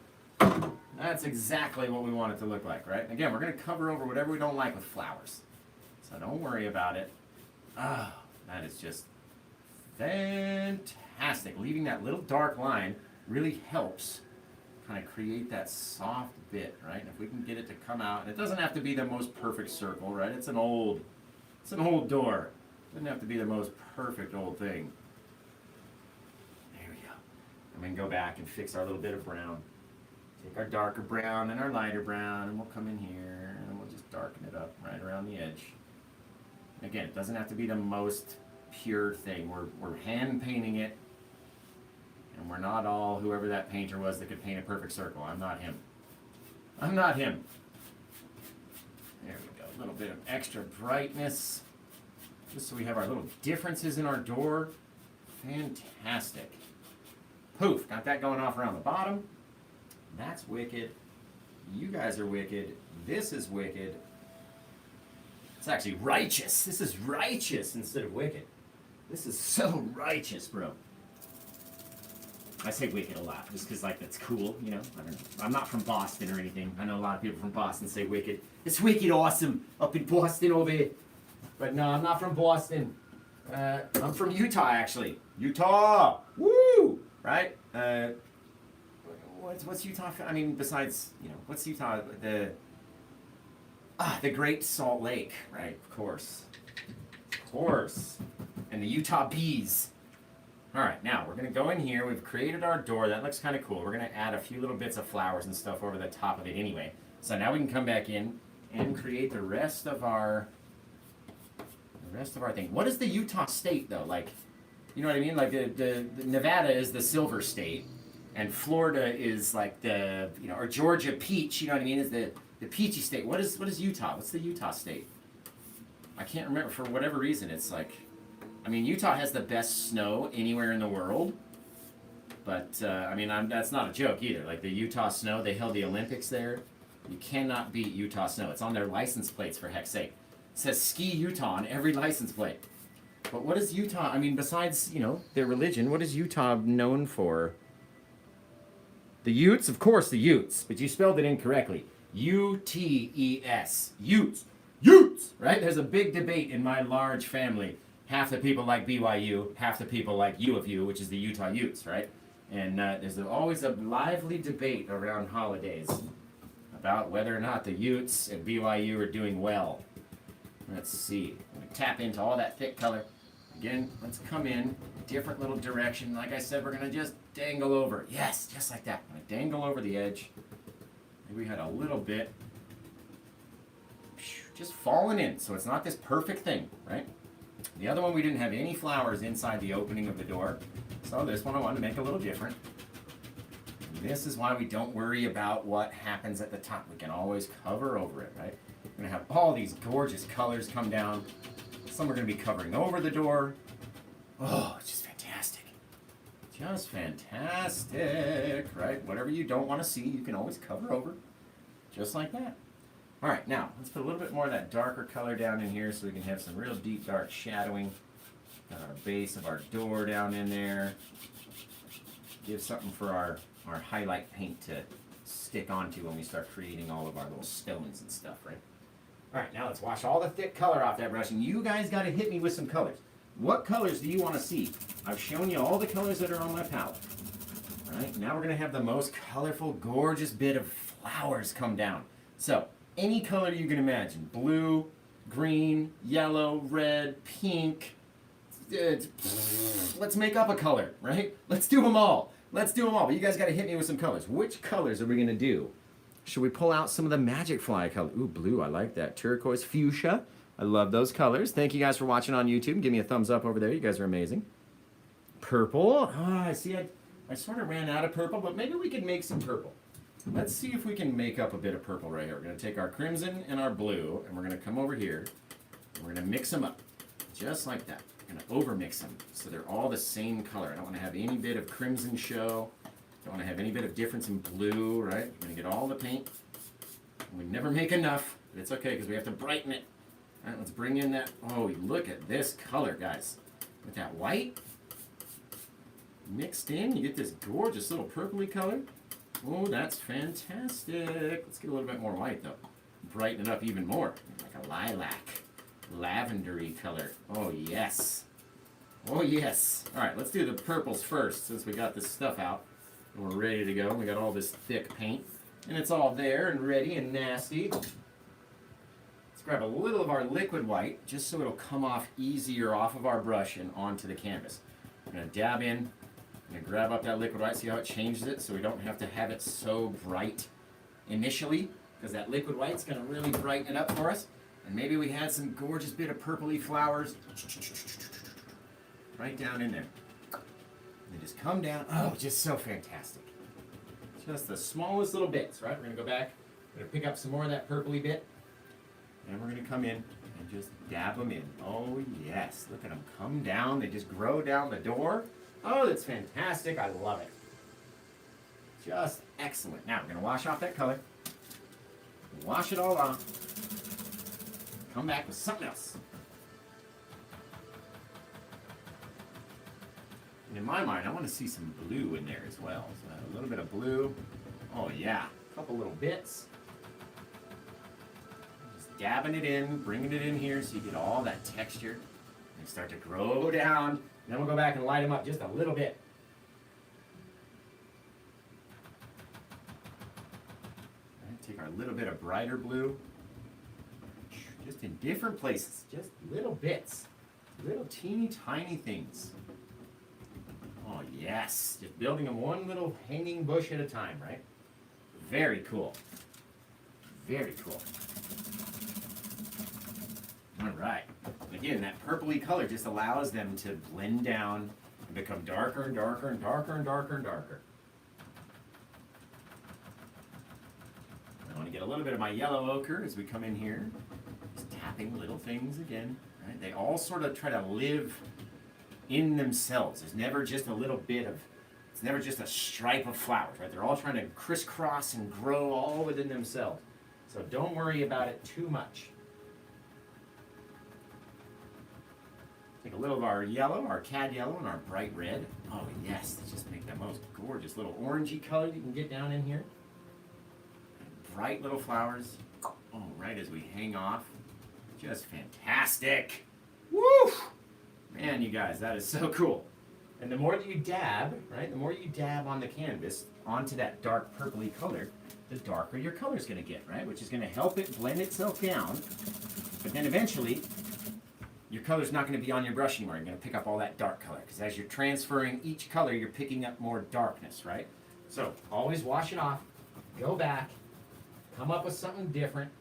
A: That's exactly what we want it to look like, right? Again, we're going to cover over whatever we don't like with flowers. So don't worry about it. Oh, that is just fantastic. Leaving that little dark line really helps kind of create that soft bit, right? And if we can get it to come out, and it doesn't have to be the most perfect circle, right? It's an old door. It doesn't have to be the most perfect old thing. There we go. And we can go back and fix our little bit of brown. Take our darker brown and our lighter brown, and we'll come in here, and we'll just darken it up right around the edge. And again, it doesn't have to be the most pure thing. We're hand painting it, and we're not all whoever that painter was that could paint a perfect circle. I'm not him. I'm not him. There we go. A little bit of extra brightness, just so we have our little differences in our door. Fantastic. Poof, got that going off around the bottom. That's wicked. You guys are wicked. This is wicked. It's actually righteous. This is righteous instead of wicked. This is so righteous, bro. I say wicked a lot just because, like, that's cool, you know? I don't know. I'm not from Boston or anything. I know a lot of people from Boston say wicked. It's wicked awesome up in Boston over here. But no, I'm not from Boston. I'm from Utah, actually. Utah! Woo! Right? What's Utah? I mean, besides, you know, what's Utah? The Great Salt Lake, right? Of course. Of course. And the Utah Bees. All right, now we're going to go in here. We've created our door. That looks kind of cool. We're going to add a few little bits of flowers and stuff over the top of it anyway. So now we can come back in and create the rest of our thing. What is the Utah state, though? Like, you know what I mean? Like, the Nevada is the silver state, and Florida is like the, you know, or Georgia peach, you know what I mean, is the peachy state. What is Utah? What's the Utah state? I can't remember. For whatever reason, it's like, I mean, Utah has the best snow anywhere in the world, but I mean, that's not a joke either. Like, the Utah snow, they held the Olympics there. You cannot beat Utah snow. It's on their license plates, for heck's sake. It says Ski Utah on every license plate. But what is Utah, I mean, besides, you know, their religion, what is Utah known for? The Utes? Of course, the Utes, but you spelled it incorrectly. U-T-E-S. Utes. Utes! Right? There's a big debate in my large family. Half the people like BYU, half the people like U of U, which is the Utah Utes, right? And there's always a lively debate around holidays about whether or not the Utes and BYU are doing well. Let's see. I'm going to tap into all that thick color. Again, let's come in a different little direction. Like I said, we're going to just dangle over. Yes, just like that. I'm going to dangle over the edge. Maybe we had a little bit. Just falling in, so it's not this perfect thing, right? The other one, we didn't have any flowers inside the opening of the door. So this one I wanted to make a little different. And this is why we don't worry about what happens at the top. We can always cover over it, right? We're going to have all these gorgeous colors come down. Some are going to be covering over the door. Oh, it's just fantastic. Just fantastic, right? Whatever you don't want to see, you can always cover over. Just like that. All right, now, let's put a little bit more of that darker color down in here so we can have some real deep, dark shadowing. Got our base of our door down in there. Give something for our highlight paint to stick onto when we start creating all of our little stones and stuff, right? All right, now let's wash all the thick color off that brush, and you guys got to hit me with some colors. What colors do you want to see? I've shown you all the colors that are on my palette. All right, now we're going to have the most colorful, gorgeous bit of flowers come down. So, any color you can imagine. Blue, green, yellow, red, pink. Let's make up a color, right? Let's do them all. Let's do them all. But you guys got to hit me with some colors. Which colors are we going to do? Should we pull out some of the Magic Fly color? Ooh, blue, I like that. Turquoise, fuchsia. I love those colors. Thank you guys for watching on YouTube. Give me a thumbs up over there. You guys are amazing. Purple. I see I sort of ran out of purple, but maybe we could make some purple. Let's see if we can make up a bit of purple right here. We're going to take our crimson and our blue, and we're going to come over here, and we're going to mix them up, just like that. We're going to over-mix them, so they're all the same color. I don't want to have any bit of crimson show. Don't want to have any bit of difference in blue, right? We're going to get all the paint. We never make enough, but it's okay, because we have to brighten it. All right, let's bring in that. Oh, look at this color, guys. With that white mixed in, you get this gorgeous little purpley color. Oh, that's fantastic. Let's get a little bit more white, though. Brighten it up even more. Like a lilac, lavendery color. Oh, yes. Oh, yes. All right, let's do the purples first, since we got this stuff out. And we're ready to go. We got all this thick paint. And it's all there and ready and nasty. Let's grab a little of our liquid white, just so it'll come off easier off of our brush and onto the canvas. I'm going to dab in. I'm going to grab up that liquid white, see how it changes it, so we don't have to have it so bright initially, because that liquid white's going to really brighten it up for us. And maybe we had some gorgeous bit of purpley flowers right down in there. They just come down. Oh, just so fantastic. Just the smallest little bits, right? We're going to go back. We're going to pick up some more of that purpley bit. And we're going to come in and just dab them in. Oh, yes. Look at them come down. They just grow down the door. Oh, that's fantastic. I love it. Just excellent. Now, we're going to wash off that color. wash it all off, come back with something else. And in my mind, I want to see some blue in there as well. So a little bit of blue. Oh yeah, a couple little bits. Just dabbing it in, bringing it in here so you get all that texture. They start to grow down. And then we'll go back and light them up just a little bit. Take our little bit of brighter blue, just in different places, just little bits, little teeny tiny things. Oh yes, just building them one little hanging bush at a time, right? Very cool. Very cool. All right. Again, that purpley color just allows them to blend down and become darker and darker and darker and darker and darker. I want to get a little bit of my yellow ochre as we come in here. Just tapping little things again. Right? They all sort of try to live in themselves. There's never just a little bit of, it's never just a stripe of flowers, right? They're all trying to crisscross and grow all within themselves. So don't worry about it too much. Take a little of our yellow, our cad yellow, and our bright red. Oh yes, they just make the most gorgeous little orangey color you can get down in here. Bright little flowers. Oh, right as we hang off. Just fantastic. Woo! Man, you guys, that is so cool. And the more that you dab, right, the more you dab on the canvas onto that dark purpley color, the darker your color's going to get, right? Which is going to help it blend itself down. But then eventually, your color's not going to be on your brush anymore. You're going to pick up all that dark color. Because as you're transferring each color, you're picking up more darkness, right? So always wash it off. Go back. Come up with something different.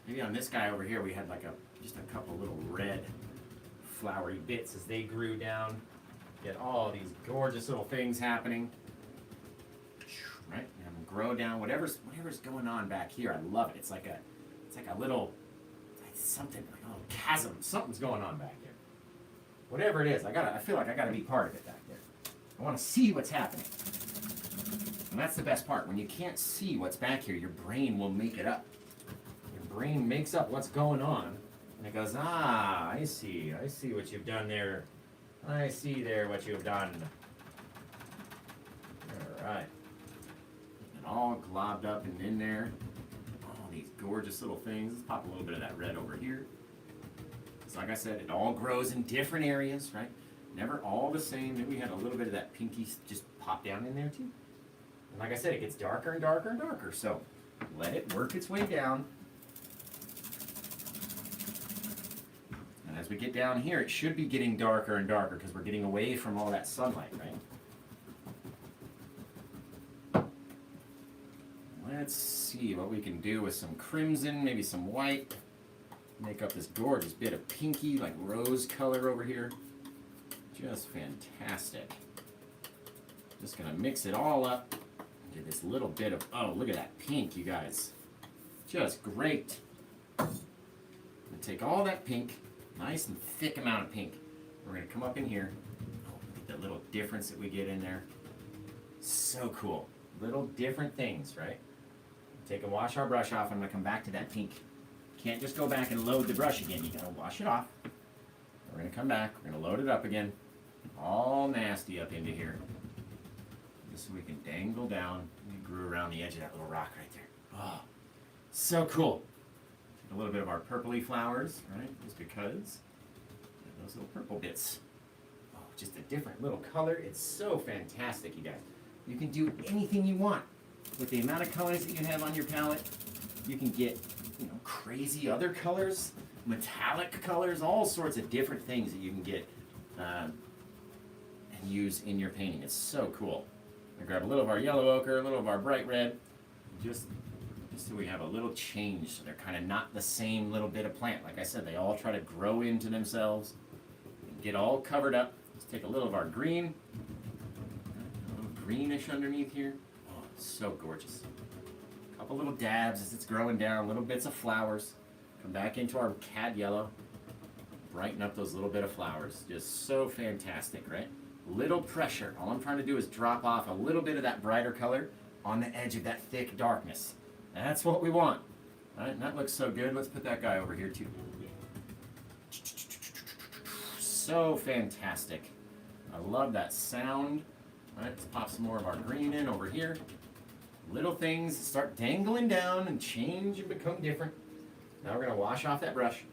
A: Maybe on this guy over here we had like just a couple little red flowery bits as they grew down. Get all these gorgeous little things happening. Right? And grow down. Whatever's going on back here, I love it. It's like a little something, like a little chasm. Something's going on back here. Whatever it is, I feel like I gotta be part of it back there. I want to see what's happening. And that's the best part. When you can't see what's back here, your brain will make it up. Your brain makes up what's going on. And it goes, ah, I see what you've done there. I see there what you've done. All right. And all globbed up and in there. All these gorgeous little things. Let's pop a little bit of that red over here. So like I said, it all grows in different areas, right? Never all the same. Maybe we had a little bit of that pinky just pop down in there too. And like I said, it gets darker and darker and darker. So let it work its way down. And as we get down here, it should be getting darker and darker because we're getting away from all that sunlight, right? Let's see what we can do with some crimson, maybe some white. Make up this gorgeous bit of pinky, like rose color over here. Just fantastic. Just gonna mix it all up. Get this little bit of, oh, look at that pink, you guys. Just great. I'm gonna take all that pink, nice and thick amount of pink. We're gonna come up in here. Oh, look at that little difference that we get in there. So cool. Little different things, right? Take and wash our brush off. I'm gonna come back to that pink. Can't just go back and load the brush again. You gotta wash it off. We're gonna come back. We're gonna load it up again. All nasty up into here. Just so we can dangle down. We grew around the edge of that little rock right there. Oh, so cool. A little bit of our purpley flowers, right? Just because. Those little purple bits. Oh, just a different little color. It's so fantastic, you guys. You can do anything you want. With the amount of colors that you have on your palette, you can get, crazy other colors, metallic colors, all sorts of different things that you can get and use in your painting. It's so cool. I grab a little of our yellow ochre, a little of our bright red, just so we have a little change. So they're kind of not the same little bit of plant. Like I said, they all try to grow into themselves and get all covered up. Let's take a little of our green, a little greenish underneath here. Oh, it's so gorgeous. A couple little dabs as it's growing down, little bits of flowers. Come back into our cad yellow, brighten up those little bit of flowers. Just so fantastic, right? Little pressure. All I'm trying to do is drop off a little bit of that brighter color on the edge of that thick darkness. That's what we want. All right, and that looks so good. Let's put that guy over here too. So fantastic. I love that sound. All right, let's pop some more of our green in over here. Little things start dangling down and change and become different. Now we're going to wash off that brush.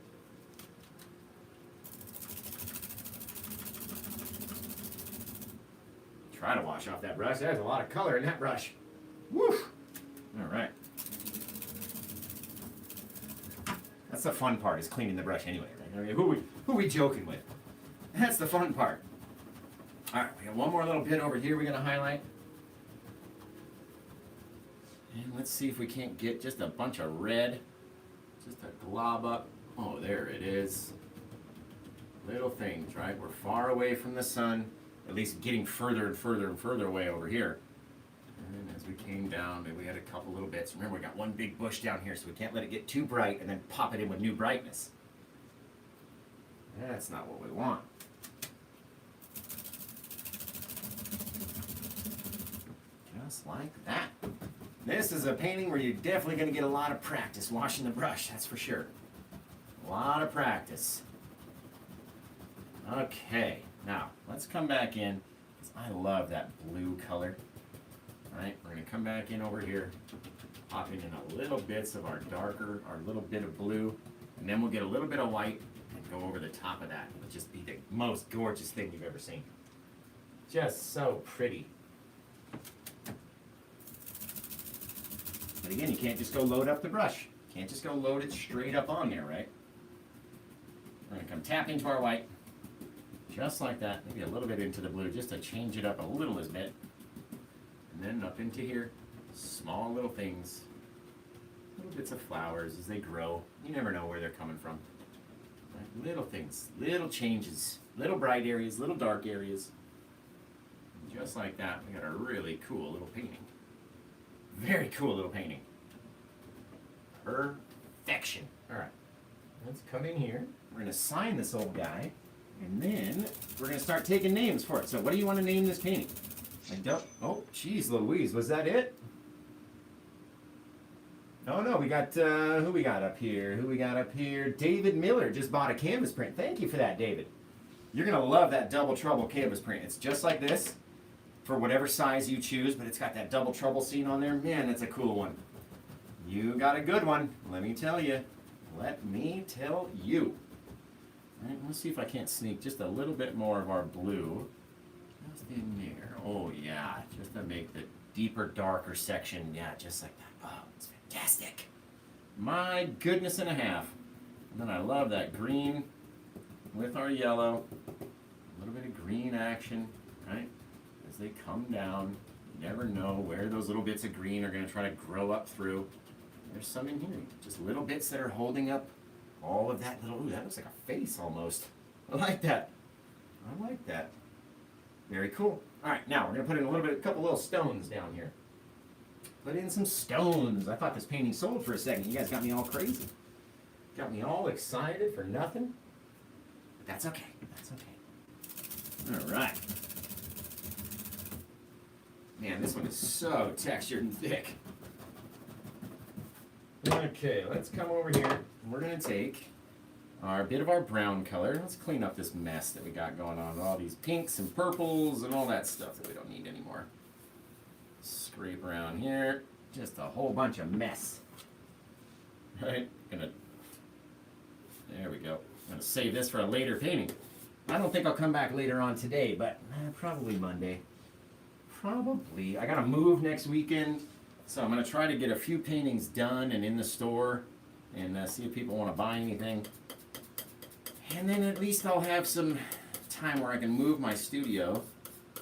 A: Try to wash off that brush. There's a lot of color in that brush. Woo! All right. That's the fun part, is cleaning the brush anyway. Right? I mean, who we joking with? That's the fun part. All right, we got one more little bit over here we're going to highlight. And let's see if we can't get just a bunch of red. Just a glob up. Oh, there it is. Little things, right? We're far away from the sun. At least getting further and further and further away over here. And as we came down, we had a couple little bits. Remember, we got one big bush down here, so we can't let it get too bright and then pop it in with new brightness. That's not what we want. Just like that. This is a painting where you're definitely going to get a lot of practice washing the brush, that's for sure. A lot of practice. Okay, now let's come back in, because I love that blue color. All right, we're going to come back in over here, popping in a little bits of our darker, our little bit of blue, and then we'll get a little bit of white and go over the top of that. It'll just be the most gorgeous thing you've ever seen. Just so pretty. But again, you can't just go load up the brush. You can't just go load it straight up on there, right? We're going to come tap into our white, just like that. Maybe a little bit into the blue, just to change it up a little bit. And then up into here, small little things, little bits of flowers as they grow. You never know where they're coming from. Right? Little things, little changes, little bright areas, little dark areas. And just like that, we got a really cool little painting. Very cool little painting. Perfection. All right, let's come in here. We're going to sign this old guy, and then we're going to start taking names for it. So what do you want to name this painting? I don't, oh, geez Louise, was that it? No, we got, who we got up here? Who we got up here? David Miller just bought a canvas print. Thank you for that, David. You're going to love that Double Trouble canvas print. It's just like this, for whatever size you choose, but it's got that Double Trouble scene on there. Man, that's a cool one. You got a good one, let me tell you. Let me tell you. All right, let's see if I can't sneak just a little bit more of our blue just in there. Oh yeah, just to make the deeper, darker section, yeah, just like that. Oh, it's fantastic. My goodness and a half. And then I love that green with our yellow. A little bit of green action, right? As they come down, you never know where those little bits of green are going to try to grow up through. There's some in here, just little bits that are holding up all of that little, ooh, that looks like a face almost. I like that. I like that. Very cool. All right, now we're going to put in a couple little stones down here. Put in some stones. I thought this painting sold for a second. You guys got me all crazy. Got me all excited for nothing. But that's okay. That's okay. All right. Man, this one is so textured and thick. Okay, let's come over here. We're going to take our bit of our brown color. Let's clean up this mess that we got going on. All these pinks and purples and all that stuff that we don't need anymore. Scrape around here. Just a whole bunch of mess. Right? There we go. I'm going to save this for a later painting. I don't think I'll come back later on today, but probably Monday. Probably. I got to move next weekend, so I'm going to try to get a few paintings done and in the store and see if people want to buy anything. And then at least I'll have some time where I can move my studio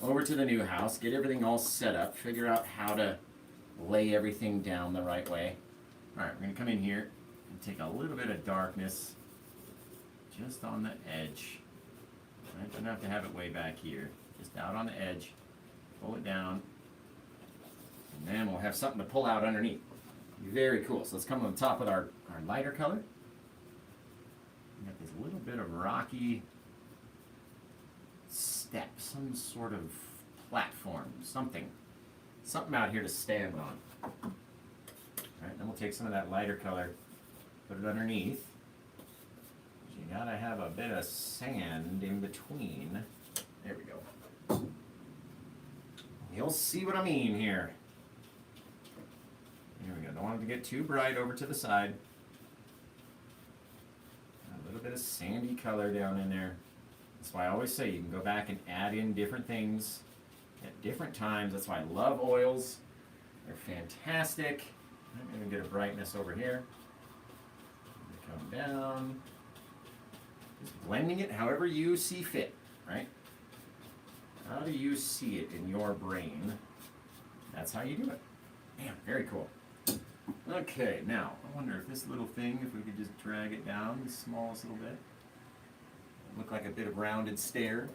A: over to the new house, get everything all set up, figure out how to lay everything down the right way. All right, we're going to come in here and take a little bit of darkness just on the edge. I don't have to have it way back here, just out on the edge. Pull it down, and then we'll have something to pull out underneath. Very cool. So let's come on top with our lighter color. We got this little bit of rocky step, some sort of platform, something something out here to stand on. All right, then we'll take some of that lighter color, put it underneath. You gotta have a bit of sand in between. There we go. You'll see what I mean here. Here we go. Don't want it to get too bright over to the side. A little bit of sandy color down in there. That's why I always say you can go back and add in different things at different times. That's why I love oils. They're fantastic. I'm going to get a brightness over here. Come down. Just blending it however you see fit, right? How do you see it in your brain? That's how you do it. Man, very cool. Okay, now, I wonder if this little thing, if we could just drag it down the smallest little bit. Look like a bit of rounded stair.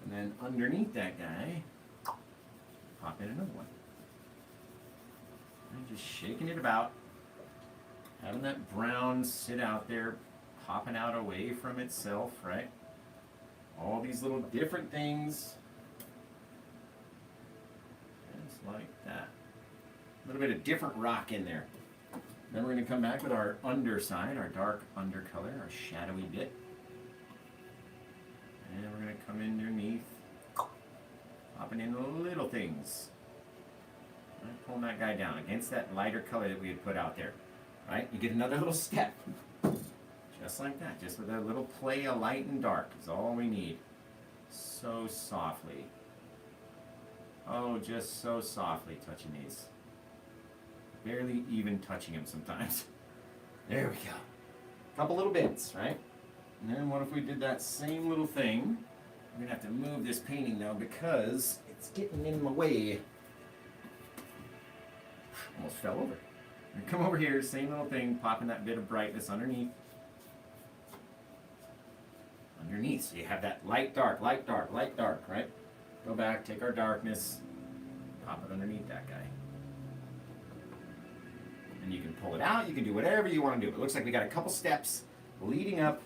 A: And then underneath that guy, pop in another one. And just shaking it about. Having that brown sit out there, popping out away from itself, right? All these little different things. Just like that. A little bit of different rock in there. Then we're going to come back with our underside, our dark undercolor, our shadowy bit. And we're going to come underneath, popping in little things. Right, pulling that guy down against that lighter color that we had put out there. Right? You get another little step. Just like that. Just with a little play of light and dark is all we need. So softly. Oh, just so softly touching these. Barely even touching them sometimes. There we go. Couple little bits, right? And then what if we did that same little thing? We're going to have to move this painting though because it's getting in my way. Almost fell over. Come over here, same little thing, popping that bit of brightness underneath. Underneath, so you have that light, dark, light, dark, light, dark, right? Go back, take our darkness, pop it underneath that guy. And you can pull it out, you can do whatever you want to do. It looks like we got a couple steps leading up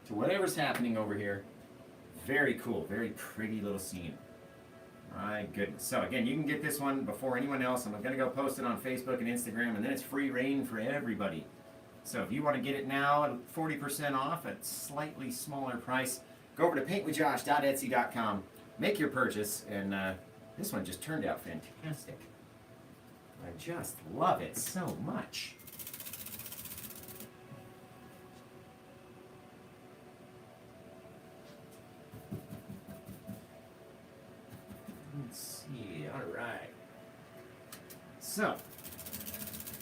A: to whatever's happening over here. Very cool, very pretty little scene. My goodness. So again, you can get this one before anyone else. I'm going to go post it on Facebook and Instagram, and then it's free reign for everybody. So if you want to get it now at 40% off at slightly smaller price, go over to paintwithjosh.etsy.com, make your purchase, and this one just turned out fantastic. I just love it so much. Let's see, all right. So,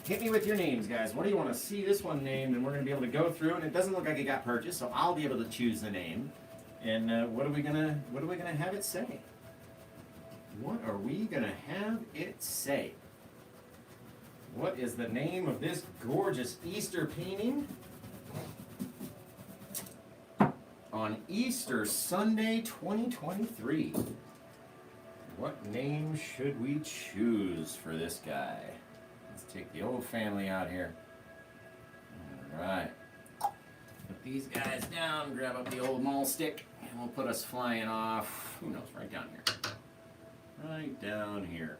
A: hit me with your names, guys. What do you want to see this one named? And we're going to be able to go through, and it doesn't look like it got purchased, so I'll be able to choose the name. And what are we gonna have it say? What are we gonna have it say? What is the name of this gorgeous Easter painting? On Easter Sunday 2023. What name should we choose for this guy? Let's take the old family out here. Alright. Put these guys down, grab up the old maul stick, and we'll put us flying off, who knows, right down here. Right down here.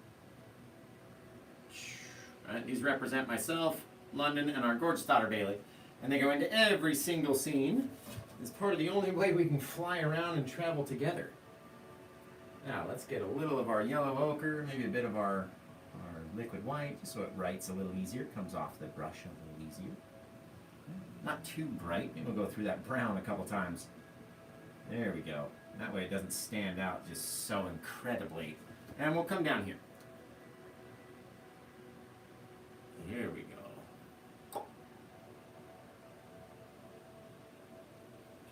A: Right, these represent myself, London, and our gorgeous daughter Bailey. And they go into every single scene. It's part of the only way we can fly around and travel together. Now, let's get a little of our yellow ochre, maybe a bit of our liquid white, just so it writes a little easier, comes off the brush a little easier. Not too bright, maybe we'll go through that brown a couple times. There we go. That way it doesn't stand out just so incredibly. And we'll come down here. Here we go.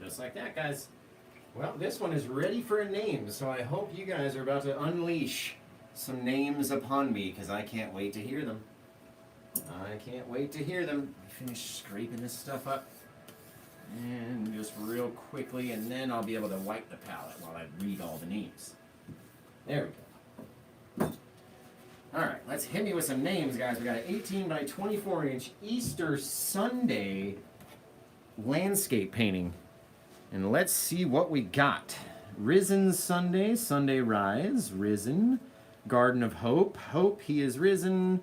A: Just like that, guys. Well, this one is ready for a name, so I hope you guys are about to unleash some names upon me, because I can't wait to hear them. I can't wait to hear them. Finish scraping this stuff up. And just real quickly, and then I'll be able to wipe the palette while I read all the names. There we go. Alright, let's hit me with some names, guys. We got an 18 by 24 inch Easter Sunday landscape painting. And let's see what we got. Risen Sunday, Sunday Rise, Risen. Garden of Hope. Hope, he is risen.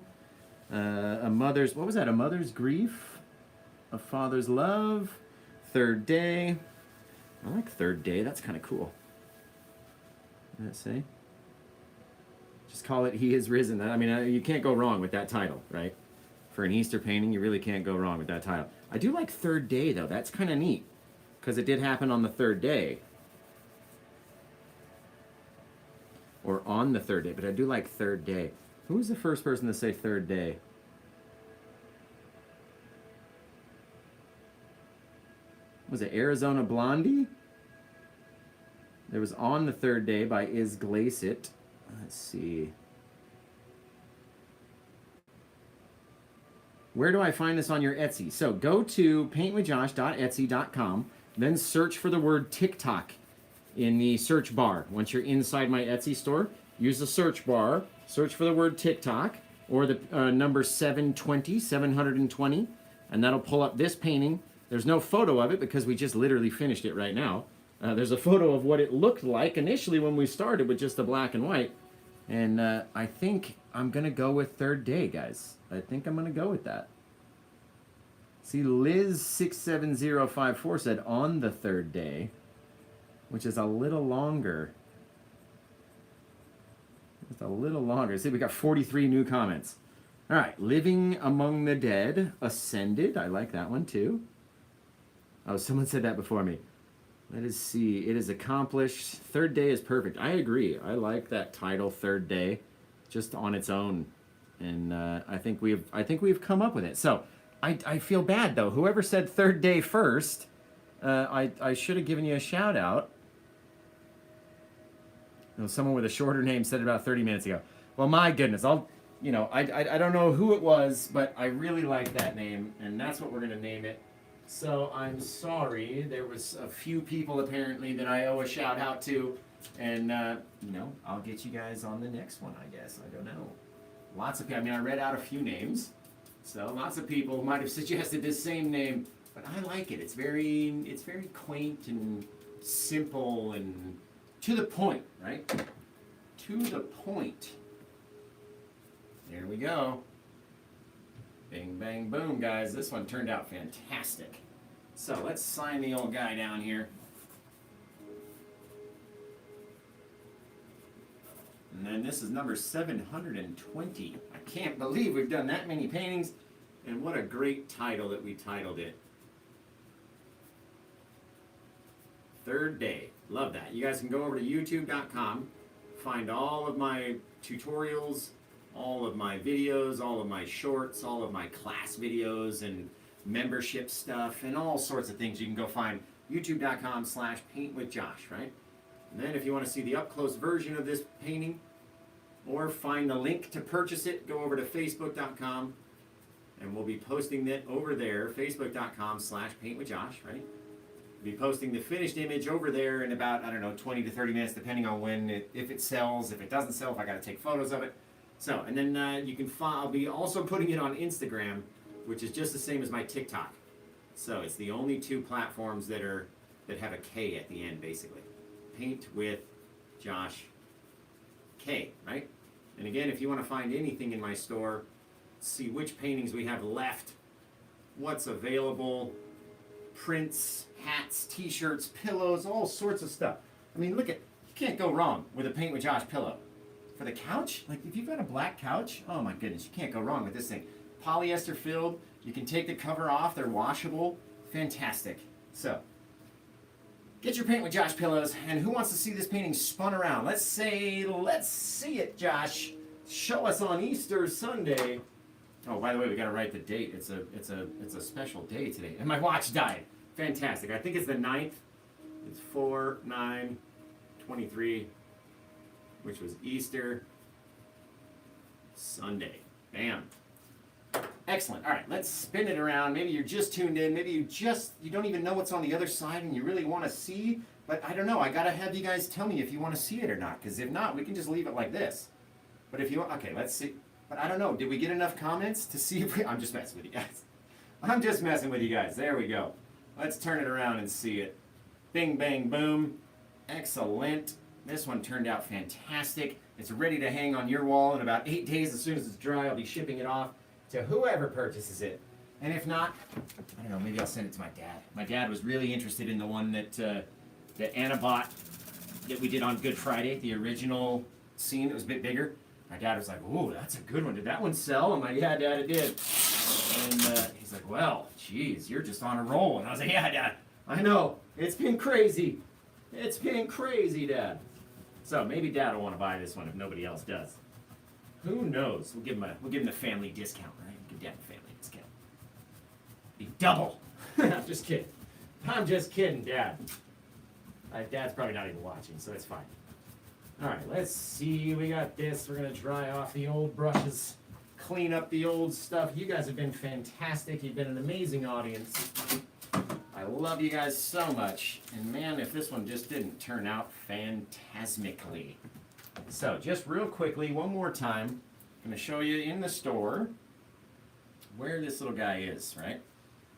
A: A mother's, what was that? A mother's grief. A father's love. Third day. I like third day. That's kind of cool. Let's see. Just call it He is Risen. I mean, you can't go wrong with that title, right? For an Easter painting, you really can't go wrong with that title. I do like third day, though. That's kind of neat. Because it did happen on the third day. Or on the third day. But I do like third day. Who was the first person to say third day? Was it Arizona Blondie? There was On the Third Day by Is Glacit. Let's see. Where do I find this on your Etsy? So go to paintwithjosh.etsy.com, then search for the word TikTok in the search bar. Once you're inside my Etsy store, use the search bar, search for the word TikTok, or the number 720, and that'll pull up this painting. There's no photo of it because we just literally finished it right now. There's a photo of what it looked like initially when we started with just the black and white. And I think I'm going to go with third day, guys. I think I'm going to go with that. See, Liz67054 said on the third day, which is a little longer. It's a little longer. See, we got 43 new comments. All right, Living Among the Dead, Ascended. I like that one too. Oh, someone said that before me. Let us see. It is accomplished. Third day is perfect. I agree. I like that title, Third Day, just on its own, and I think we've come up with it. So I feel bad though. Whoever said third day first, I should have given you a shout out. You know, someone with a shorter name said it about 30 minutes ago. Well, my goodness, I don't know who it was, but I really like that name, and that's what we're gonna name it. So I'm sorry, there was a few people apparently that I owe a shout out to, and I'll get you guys on the next one, I guess. I don't know. Lots of people, I read out a few names, so lots of people might have suggested this same name, but I like it. It's very quaint and simple and to the point, right? To the point. There we go. Bing, bang, boom, guys. This one turned out fantastic. So let's sign the old guy down here. And then this is number 720. I can't believe we've done that many paintings. And what a great title that we titled it. Third Day. Love that. You guys can go over to youtube.com, find all of my tutorials, all of my videos, all of my shorts, all of my class videos and membership stuff and all sorts of things. You can go find youtube.com/paintwithjosh, right? And then if you want to see the up-close version of this painting or find the link to purchase it, go over to facebook.com and we'll be posting it over there, facebook.com/paintwithjosh, right? We'll be posting the finished image over there in about, 20 to 30 minutes, depending on if it sells, if it doesn't sell, if I got to take photos of it. So, and then you can I'll be also putting it on Instagram, which is just the same as my TikTok. So it's the only two platforms that have a K at the end, basically. Paint with Josh K, right? And again, if you want to find anything in my store, see which paintings we have left, what's available, prints, hats, t-shirts, pillows, all sorts of stuff. Look you can't go wrong with a Paint with Josh pillow. For the couch, like if you've got a black couch, oh my goodness, you can't go wrong with this thing. Polyester filled, you can take the cover off, they're washable, fantastic. So, get your Paint with Josh pillows, and who wants to see this painting spun around? Let's see it, Josh. Show us on Easter Sunday. Oh, by the way, we gotta write the date. It's a special day today. And my watch died. Fantastic. I think it's the 9th. It's 4/9/23. Which was Easter Sunday. Bam. Excellent. All right, let's spin it around. Maybe you're just tuned in. Maybe you don't even know what's on the other side and you really want to see. But I don't know. I got to have you guys tell me if you want to see it or not. Because if not, we can just leave it like this. But if you want, okay, let's see. But I don't know. Did we get enough comments to see if I'm just messing with you guys. I'm just messing with you guys. There we go. Let's turn it around and see it. Bing, bang, boom. Excellent. This one turned out fantastic. It's ready to hang on your wall in about 8 days. As soon as it's dry, I'll be shipping it off to whoever purchases it. And if not, I don't know, maybe I'll send it to my dad. My dad was really interested in the one that Anna bought that we did on Good Friday, the original scene that was a bit bigger. My dad was like, "Ooh, that's a good one. Did that one sell?" I'm like, "Yeah, Dad, it did." And he's like, "Well, geez, you're just on a roll." And I was like, "Yeah, Dad, I know. It's been crazy. It's been crazy, Dad." So maybe Dad will want to buy this one if nobody else does. Who knows? We'll give him the family discount, right? Give Dad a family discount. Be double. I'm just kidding. I'm just kidding, Dad. Dad's probably not even watching, so it's fine. All right, let's see. We got this. We're going to dry off the old brushes, clean up the old stuff. You guys have been fantastic. You've been an amazing audience. I love you guys so much. And man, if this one just didn't turn out phantasmically. So just real quickly, one more time, I'm going to show you in the store where this little guy is, right?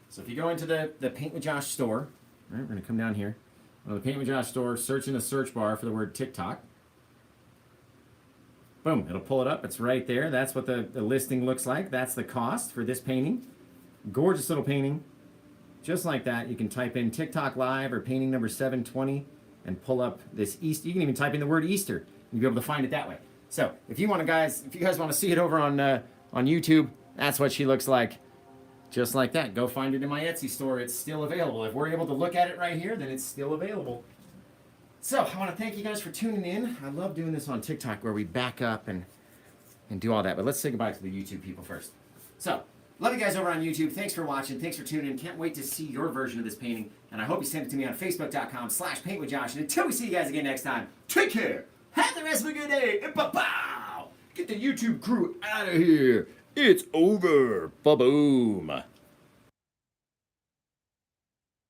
A: So if you go into the Paint with Josh store, right, we're going to come down here. Well, the Paint with Josh store, search in the search bar for the word TikTok. Boom, it'll pull it up. It's right there. That's what the listing looks like. That's the cost for this painting. Gorgeous little painting. Just like that, you can type in TikTok Live or painting number 720 and pull up this Easter. You can even type in the word Easter. You'll be able to find it that way. So if you guys want to see it over on YouTube, that's what she looks like. Just like that. Go find it in my Etsy store. It's still available. If we're able to look at it right here, then it's still available. So I want to thank you guys for tuning in. I love doing this on TikTok where we back up and do all that. But let's say goodbye to the YouTube people first. So, love you guys over on YouTube. Thanks for watching. Thanks for tuning in. Can't wait to see your version of this painting. And I hope you send it to me on Facebook.com/PaintWithJosh. And until we see you guys again next time, take care. Have the rest of a good day. And ba-pow! Get the YouTube crew out of here. It's over. Ba-boom.